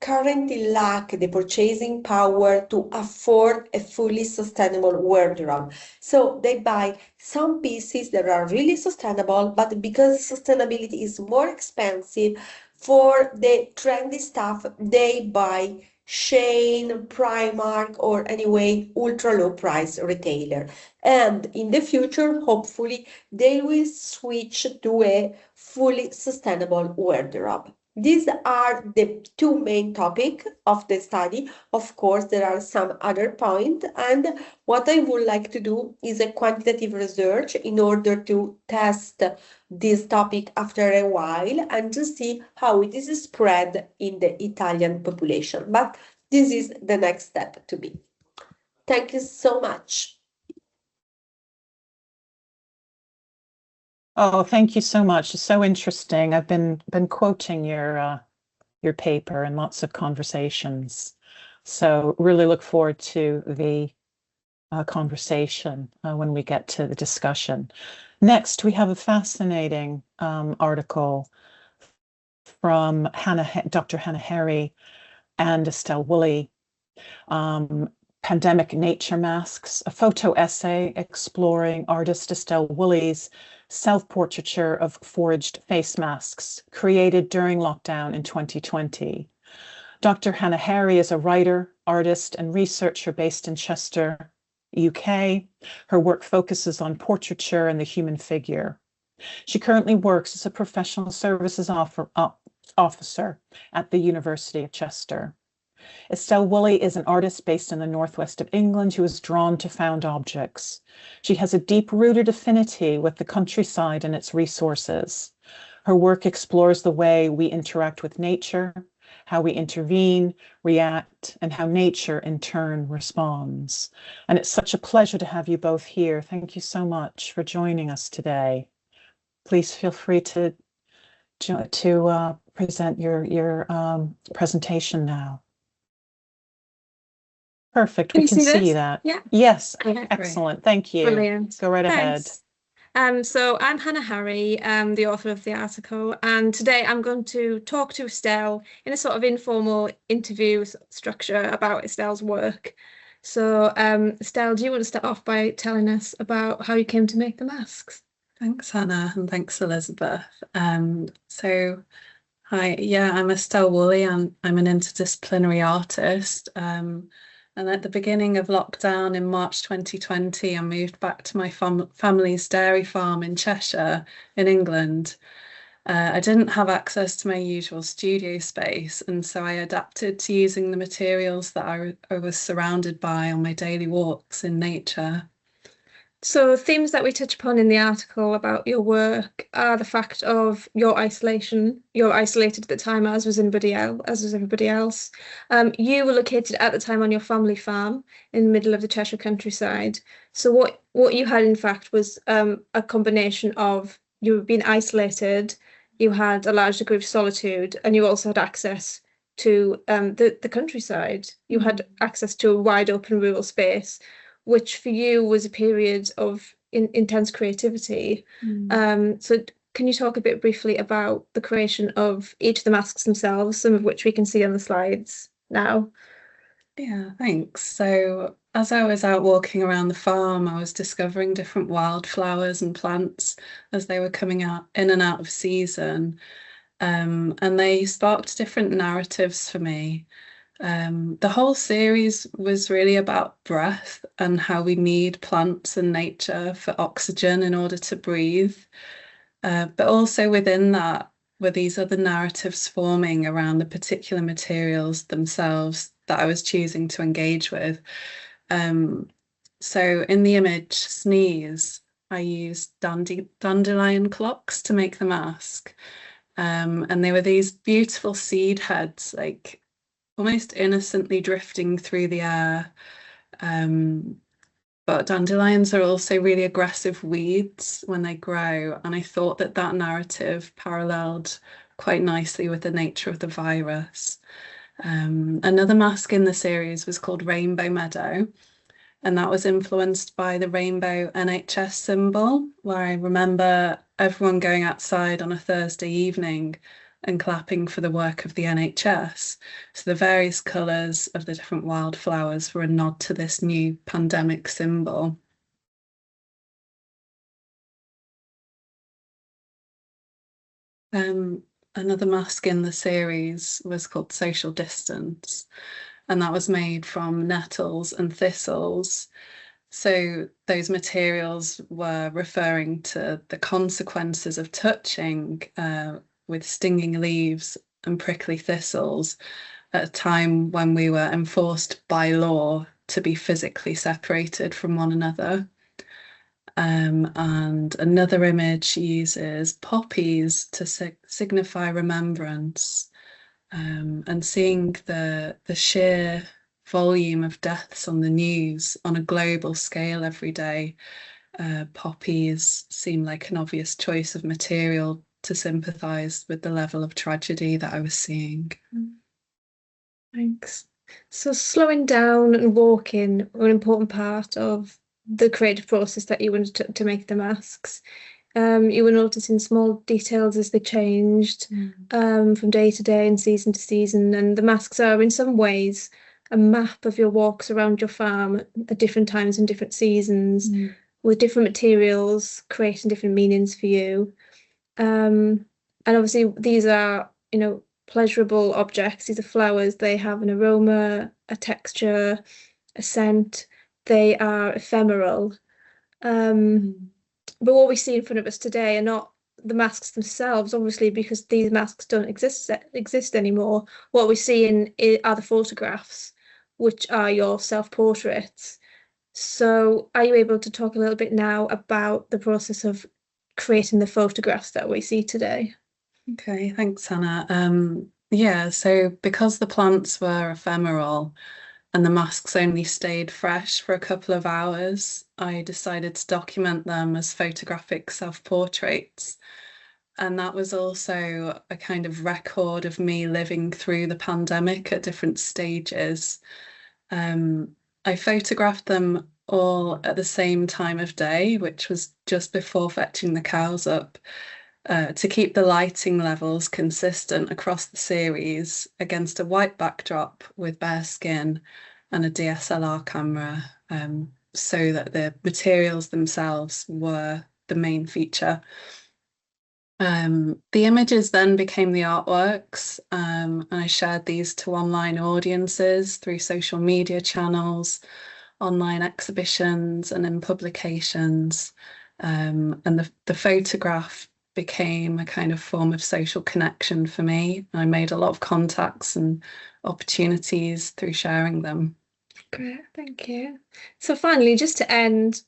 currently lack the purchasing power to afford a fully sustainable wardrobe. So they buy some pieces that are really sustainable, but because sustainability is more expensive, for the trendy stuff they buy Shein, Primark, or anyway ultra low price retailer. And in the future, hopefully, they will switch to a fully sustainable wardrobe. These are the two main topics of the study. Of course, there are some other points, and what I would like to do is a quantitative research in order to test this topic after a while and to see how it is spread in the Italian population. But this is the next step to be. Thank you so much. Oh, thank you so much. It's so interesting. I've been quoting your paper in lots of conversations. So really look forward to the conversation when we get to the discussion. Next, we have a fascinating article from Dr. Hannah Harry and Estelle Woolley, Pandemic Nature Masks, a photo essay exploring artist Estelle Woolley's self-portraiture of foraged face masks created during lockdown in 2020. Dr. Hannah Harry is a writer, artist, and researcher based in Chester, UK. Her work focuses on portraiture and the human figure. She currently works as a professional services officer at the University of Chester. Estelle Woolley is an artist based in the northwest of England who is drawn to found objects. She has a deep-rooted affinity with the countryside and its resources. Her work explores the way we interact with nature, how we intervene, react, and how nature in turn responds. And it's such a pleasure to have you both here. Thank you so much for joining us today. Please feel free to present your presentation now. Perfect. We can see that. Yeah. Yes. Okay, Excellent. Thank you. Brilliant. Go right Thanks. ahead. So I'm Hannah Harry, the author of the article, and today I'm going to talk to Estelle in a sort of informal interview structure about Estelle's work. So Estelle, do you want to start off by telling us about how you came to make the masks? Thanks, Hannah, and thanks, Elizabeth. So hi, yeah, I'm Estelle Woolley, and I'm an interdisciplinary artist. And at the beginning of lockdown in March 2020, I moved back to my family's dairy farm in Cheshire in England. I didn't have access to my usual studio space, and so I adapted to using the materials that I was surrounded by on my daily walks in nature. So themes that we touch upon in the article about your work are the fact of your isolation. You're isolated at the time, as was everybody else. You were located at the time on your family farm in the middle of the Cheshire countryside. So what you had, in fact, was a combination of you were being isolated, you had a large degree of solitude, and you also had access to the countryside. You had access to a wide open rural space, which for you was a period of intense creativity. So can you talk a bit briefly about the creation of each of the masks themselves, some of which we can see on the slides now? Yeah, thanks. So as I was out walking around the farm, I was discovering different wildflowers and plants as they were coming out in and out of season. And they sparked different narratives for me. The whole series was really about breath and how we need plants and nature for oxygen in order to breathe. But also within that were these other narratives forming around the particular materials themselves that I was choosing to engage with. So in the image Sneeze, I used dandelion clocks to make the mask. And they were these beautiful seed heads, like almost innocently drifting through the air. But dandelions are also really aggressive weeds when they grow. And I thought that that narrative paralleled quite nicely with the nature of the virus. Another mask in the series was called Rainbow Meadow. And that was influenced by the rainbow NHS symbol, where I remember everyone going outside on a Thursday evening and clapping for the work of the NHS. So the various colours of the different wildflowers were a nod to this new pandemic symbol. another mask in the series was called Social Distance, and that was made from nettles and thistles. So those materials were referring to the consequences of touching with stinging leaves and prickly thistles at a time when we were enforced by law to be physically separated from one another. And another image uses poppies to signify remembrance, and seeing the sheer volume of deaths on the news on a global scale every day, poppies seem like an obvious choice of material to sympathise with the level of tragedy that I was seeing. Thanks. So slowing down and walking were an important part of the creative process that you wanted to make the masks. You were noticing small details as they changed from day to day and season to season, and the masks are in some ways a map of your walks around your farm at different times and different seasons, with different materials creating different meanings for you. And obviously these are, you know, pleasurable objects. These are flowers. They have an aroma, a texture, a scent. They are ephemeral. But what we see in front of us today are not the masks themselves, obviously, because these masks don't exist anymore. What we see are the photographs, which are your self-portraits. So are you able to talk a little bit now about the process of creating the photographs that we see today? Okay, thanks, Hannah. Yeah, so because the plants were ephemeral and the masks only stayed fresh for a couple of hours, I decided to document them as photographic self-portraits. And that was also a kind of record of me living through the pandemic at different stages. I photographed them all at the same time of day, which was just before fetching the cows up, to keep the lighting levels consistent across the series against a white backdrop with bare skin and a DSLR camera, so that the materials themselves were the main feature. The images then became the artworks, and I shared these to online audiences through social media channels, online exhibitions, and in publications. And the photograph became a kind of form of social connection for me. I made a lot of contacts and opportunities through sharing them. Great, thank you. So finally, just to end,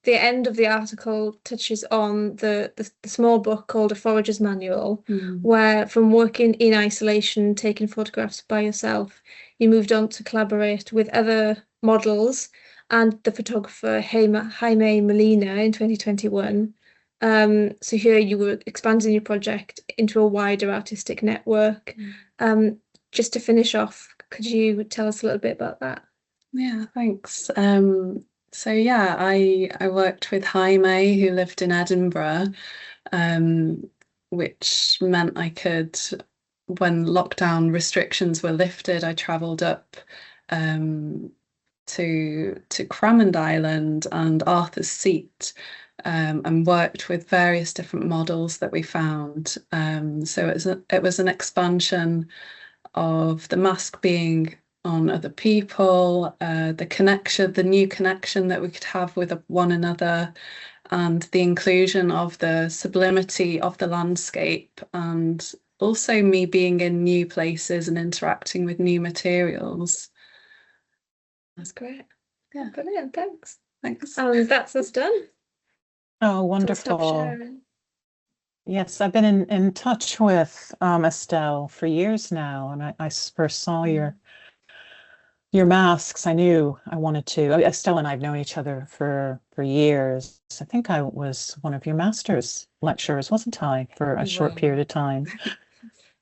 the end of the article touches on the small book called A Forager's Manual, where from working in isolation, taking photographs by yourself, you moved on to collaborate with other models and the photographer Jaime Molina in 2021. So here you were expanding your project into a wider artistic network. Just to finish off, could you tell us a little bit about that? Yeah, thanks. So yeah, I worked with Jaime, who lived in Edinburgh, which meant I could, when lockdown restrictions were lifted, I travelled up to Cramond Island and Arthur's Seat, and worked with various different models that we found. So it was an expansion of the mask being on other people, the new connection that we could have with one another, and the inclusion of the sublimity of the landscape, and also me being in new places and interacting with new materials. That's great. Yeah, brilliant. Thanks. Thanks. That's us done. Oh, wonderful. Yes, I've been in touch with Estelle for years now, and I first saw your masks. I knew I wanted to. Estelle and I have known each other for years. I think I was one of your master's lecturers, wasn't I, for a short period of time?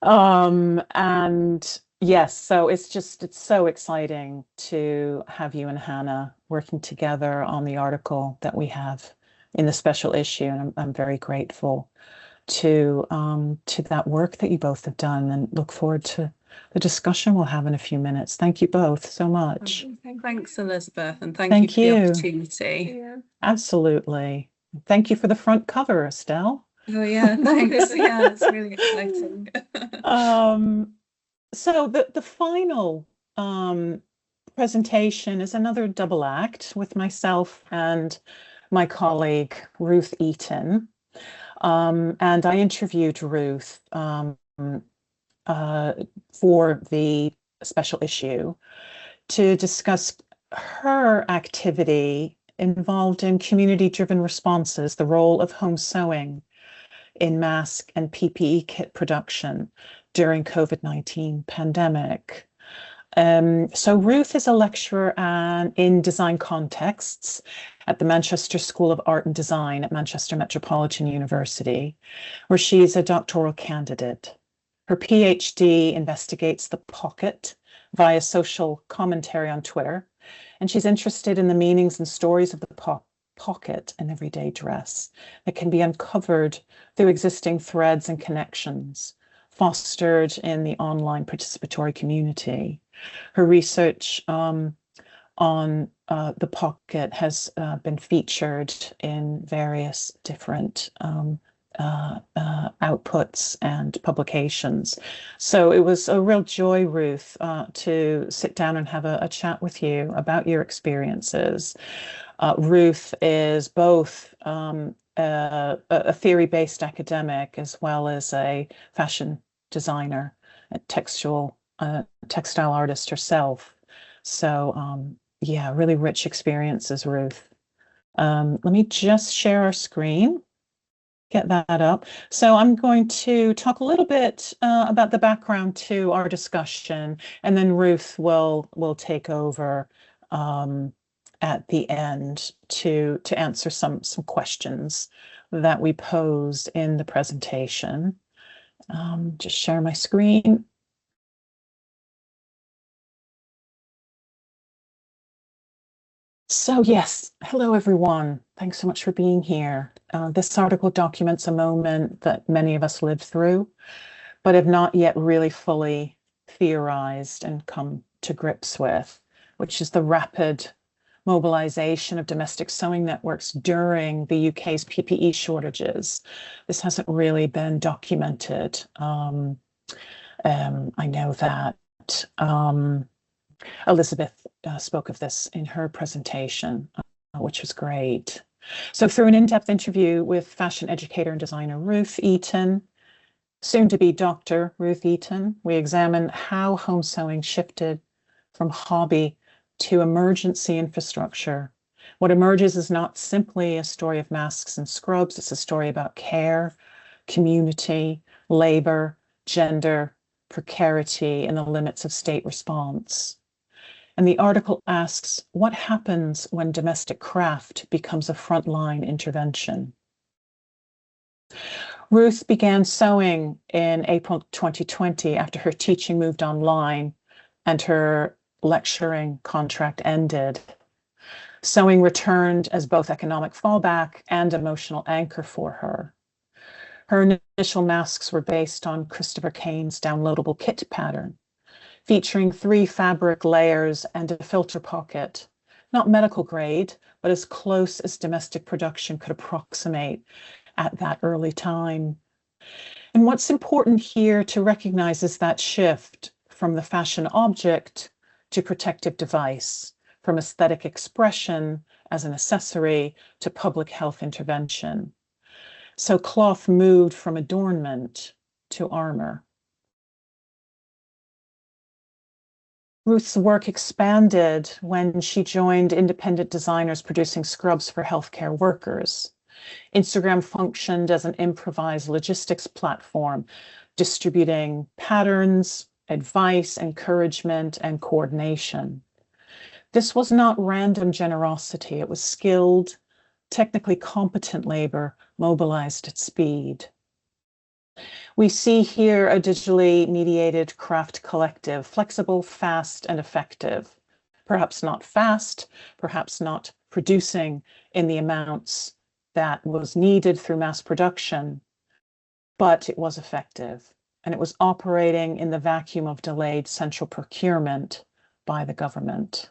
And yes, so it's so exciting to have you and Hannah working together on the article that we have in the special issue, and I'm very grateful to that work that you both have done, and look forward to the discussion we'll have in a few minutes. Thank you both so much. Thanks, Elizabeth, and thank you for the opportunity. Absolutely. Thank you for the front cover, Estelle. Oh yeah, thanks. Yeah, it's really exciting. So the final presentation is another double act with myself and my colleague Ruth Eaton. And I interviewed Ruth for the special issue to discuss her activity involved in community-driven responses, the role of home sewing in mask and PPE kit production during COVID-19 pandemic. So Ruth is a lecturer in design contexts at the Manchester School of Art and Design at Manchester Metropolitan University, where she's a doctoral candidate. Her PhD investigates the pocket via social commentary on Twitter, and she's interested in the meanings and stories of the pocket and everyday dress that can be uncovered through existing threads and connections fostered in the online participatory community. Her research on the pocket has been featured in various different outputs and publications. So it was a real joy, Ruth, to sit down and have a chat with you about your experiences. Ruth is both a theory-based academic as well as a fashion designer, a textile artist herself. So yeah, really rich experiences, Ruth. Let me just share our screen, get that up. So I'm going to talk a little bit about the background to our discussion, and then Ruth will take over at the end to answer some questions that we posed in the presentation. Just share my screen. So yes, hello everyone. Thanks so much for being here. This article documents a moment that many of us lived through, but have not yet really fully theorized and come to grips with, which is the rapid mobilization of domestic sewing networks during the UK's PPE shortages. This hasn't really been documented. I know that Elizabeth spoke of this in her presentation, which was great. So through an in-depth interview with fashion educator and designer Ruth Eaton, soon to be Dr. Ruth Eaton, we examine how home sewing shifted from hobby to emergency infrastructure. What emerges is not simply a story of masks and scrubs, it's a story about care, community, labor, gender, precarity, and the limits of state response. And the article asks, what happens when domestic craft becomes a frontline intervention? Ruth began sewing in April 2020 after her teaching moved online and her lecturing contract ended. Sewing returned as both economic fallback and emotional anchor for her. Her initial masks were based on Christopher Kane's downloadable kit pattern, featuring 3 fabric layers and a filter pocket, not medical grade, but as close as domestic production could approximate at that early time. And what's important here to recognize is that shift from the fashion object to protective device, from aesthetic expression as an accessory to public health intervention. So cloth moved from adornment to armor. Ruth's work expanded when she joined independent designers producing scrubs for healthcare workers. Instagram functioned as an improvised logistics platform, distributing patterns, advice, encouragement, and coordination. This was not random generosity. It was skilled, technically competent labor mobilized at speed. We see here a digitally mediated craft collective, flexible, fast, and effective. Perhaps not fast, perhaps not producing in the amounts that was needed through mass production, but it was effective, and it was operating in the vacuum of delayed central procurement by the government.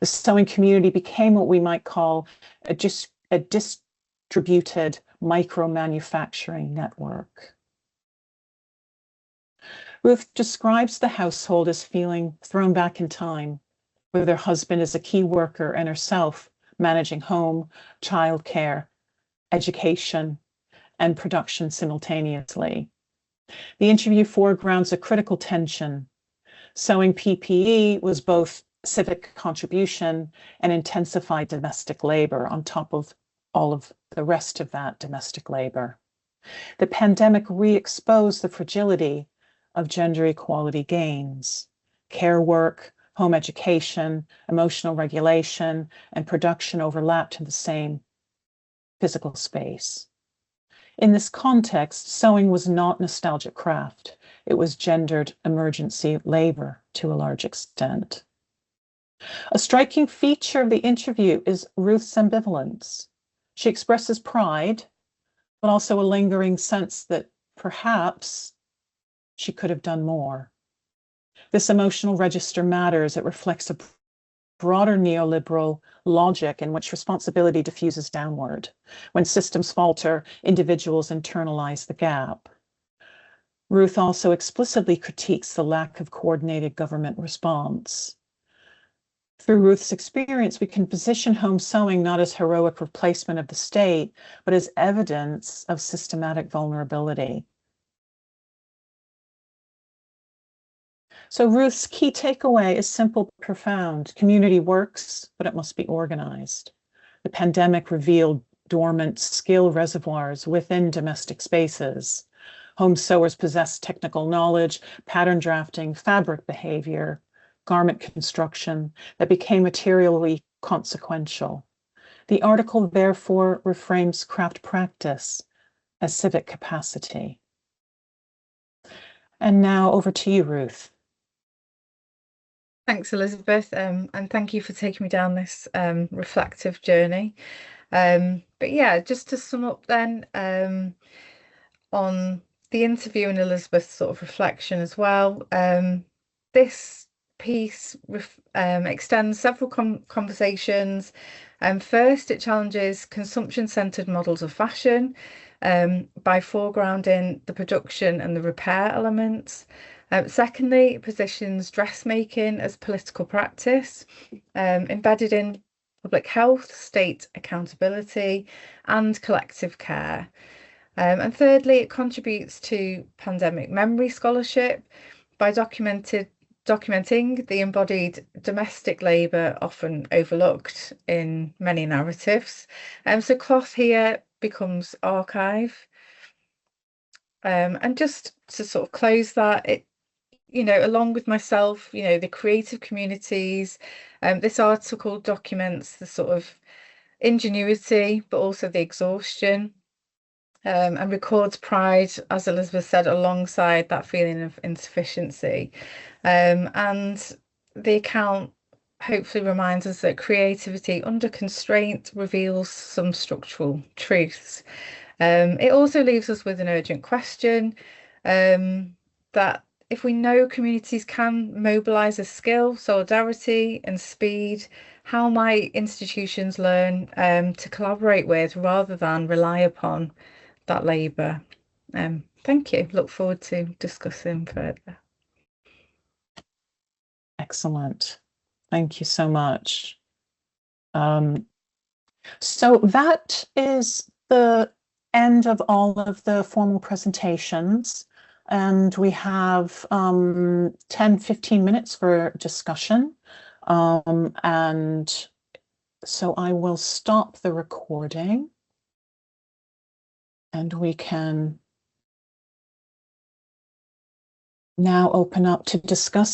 The sewing community became what we might call a distributed micro-manufacturing network. Ruth describes the household as feeling thrown back in time, with her husband as a key worker and herself managing home, childcare, education, and production simultaneously. The interview foregrounds a critical tension. Sewing PPE was both civic contribution and intensified domestic labor on top of all of the rest of that domestic labor. The pandemic re-exposed the fragility of gender equality gains. Care work, home education, emotional regulation, and production overlapped in the same physical space. In this context, sewing was not nostalgic craft. It was gendered emergency labor to a large extent. A striking feature of the interview is Ruth's ambivalence. She expresses pride, but also a lingering sense that perhaps she could have done more. This emotional register matters. It reflects a broader neoliberal logic in which responsibility diffuses downward. When systems falter, individuals internalize the gap. Ruth also explicitly critiques the lack of coordinated government response. Through Ruth's experience, we can position home sewing not as heroic replacement of the state, but as evidence of systematic vulnerability. So Ruth's key takeaway is simple but profound. Community works, but it must be organized. The pandemic revealed dormant skill reservoirs within domestic spaces. Home sewers possess technical knowledge, pattern drafting, fabric behavior, garment construction that became materially consequential. The article therefore reframes craft practice as civic capacity. And now over to you, Ruth. Thanks, Elizabeth, and thank you for taking me down this reflective journey. But yeah, just to sum up then, on the interview and Elizabeth's sort of reflection as well, this piece extends several conversations. First, it challenges consumption-centered models of fashion by foregrounding the production and the repair elements. Secondly, it positions dressmaking as political practice, embedded in public health, state accountability, and collective care. And thirdly, it contributes to pandemic memory scholarship by documenting the embodied domestic labour often overlooked in many narratives. So cloth here becomes archive. And just to sort of close that, along with myself, the creative communities, this article documents the sort of ingenuity, but also the exhaustion, and records pride, as Elizabeth said, alongside that feeling of insufficiency. And the account hopefully reminds us that creativity under constraint reveals some structural truths. It also leaves us with an urgent question, that if we know communities can mobilise a skill, solidarity and speed, how might institutions learn to collaborate with rather than rely upon that labour? Thank you. Look forward to discussing further. Excellent. Thank you so much. So that is the end of all of the formal presentations. And we have 10-15 minutes for discussion. And so I will stop the recording and we can now open up to discuss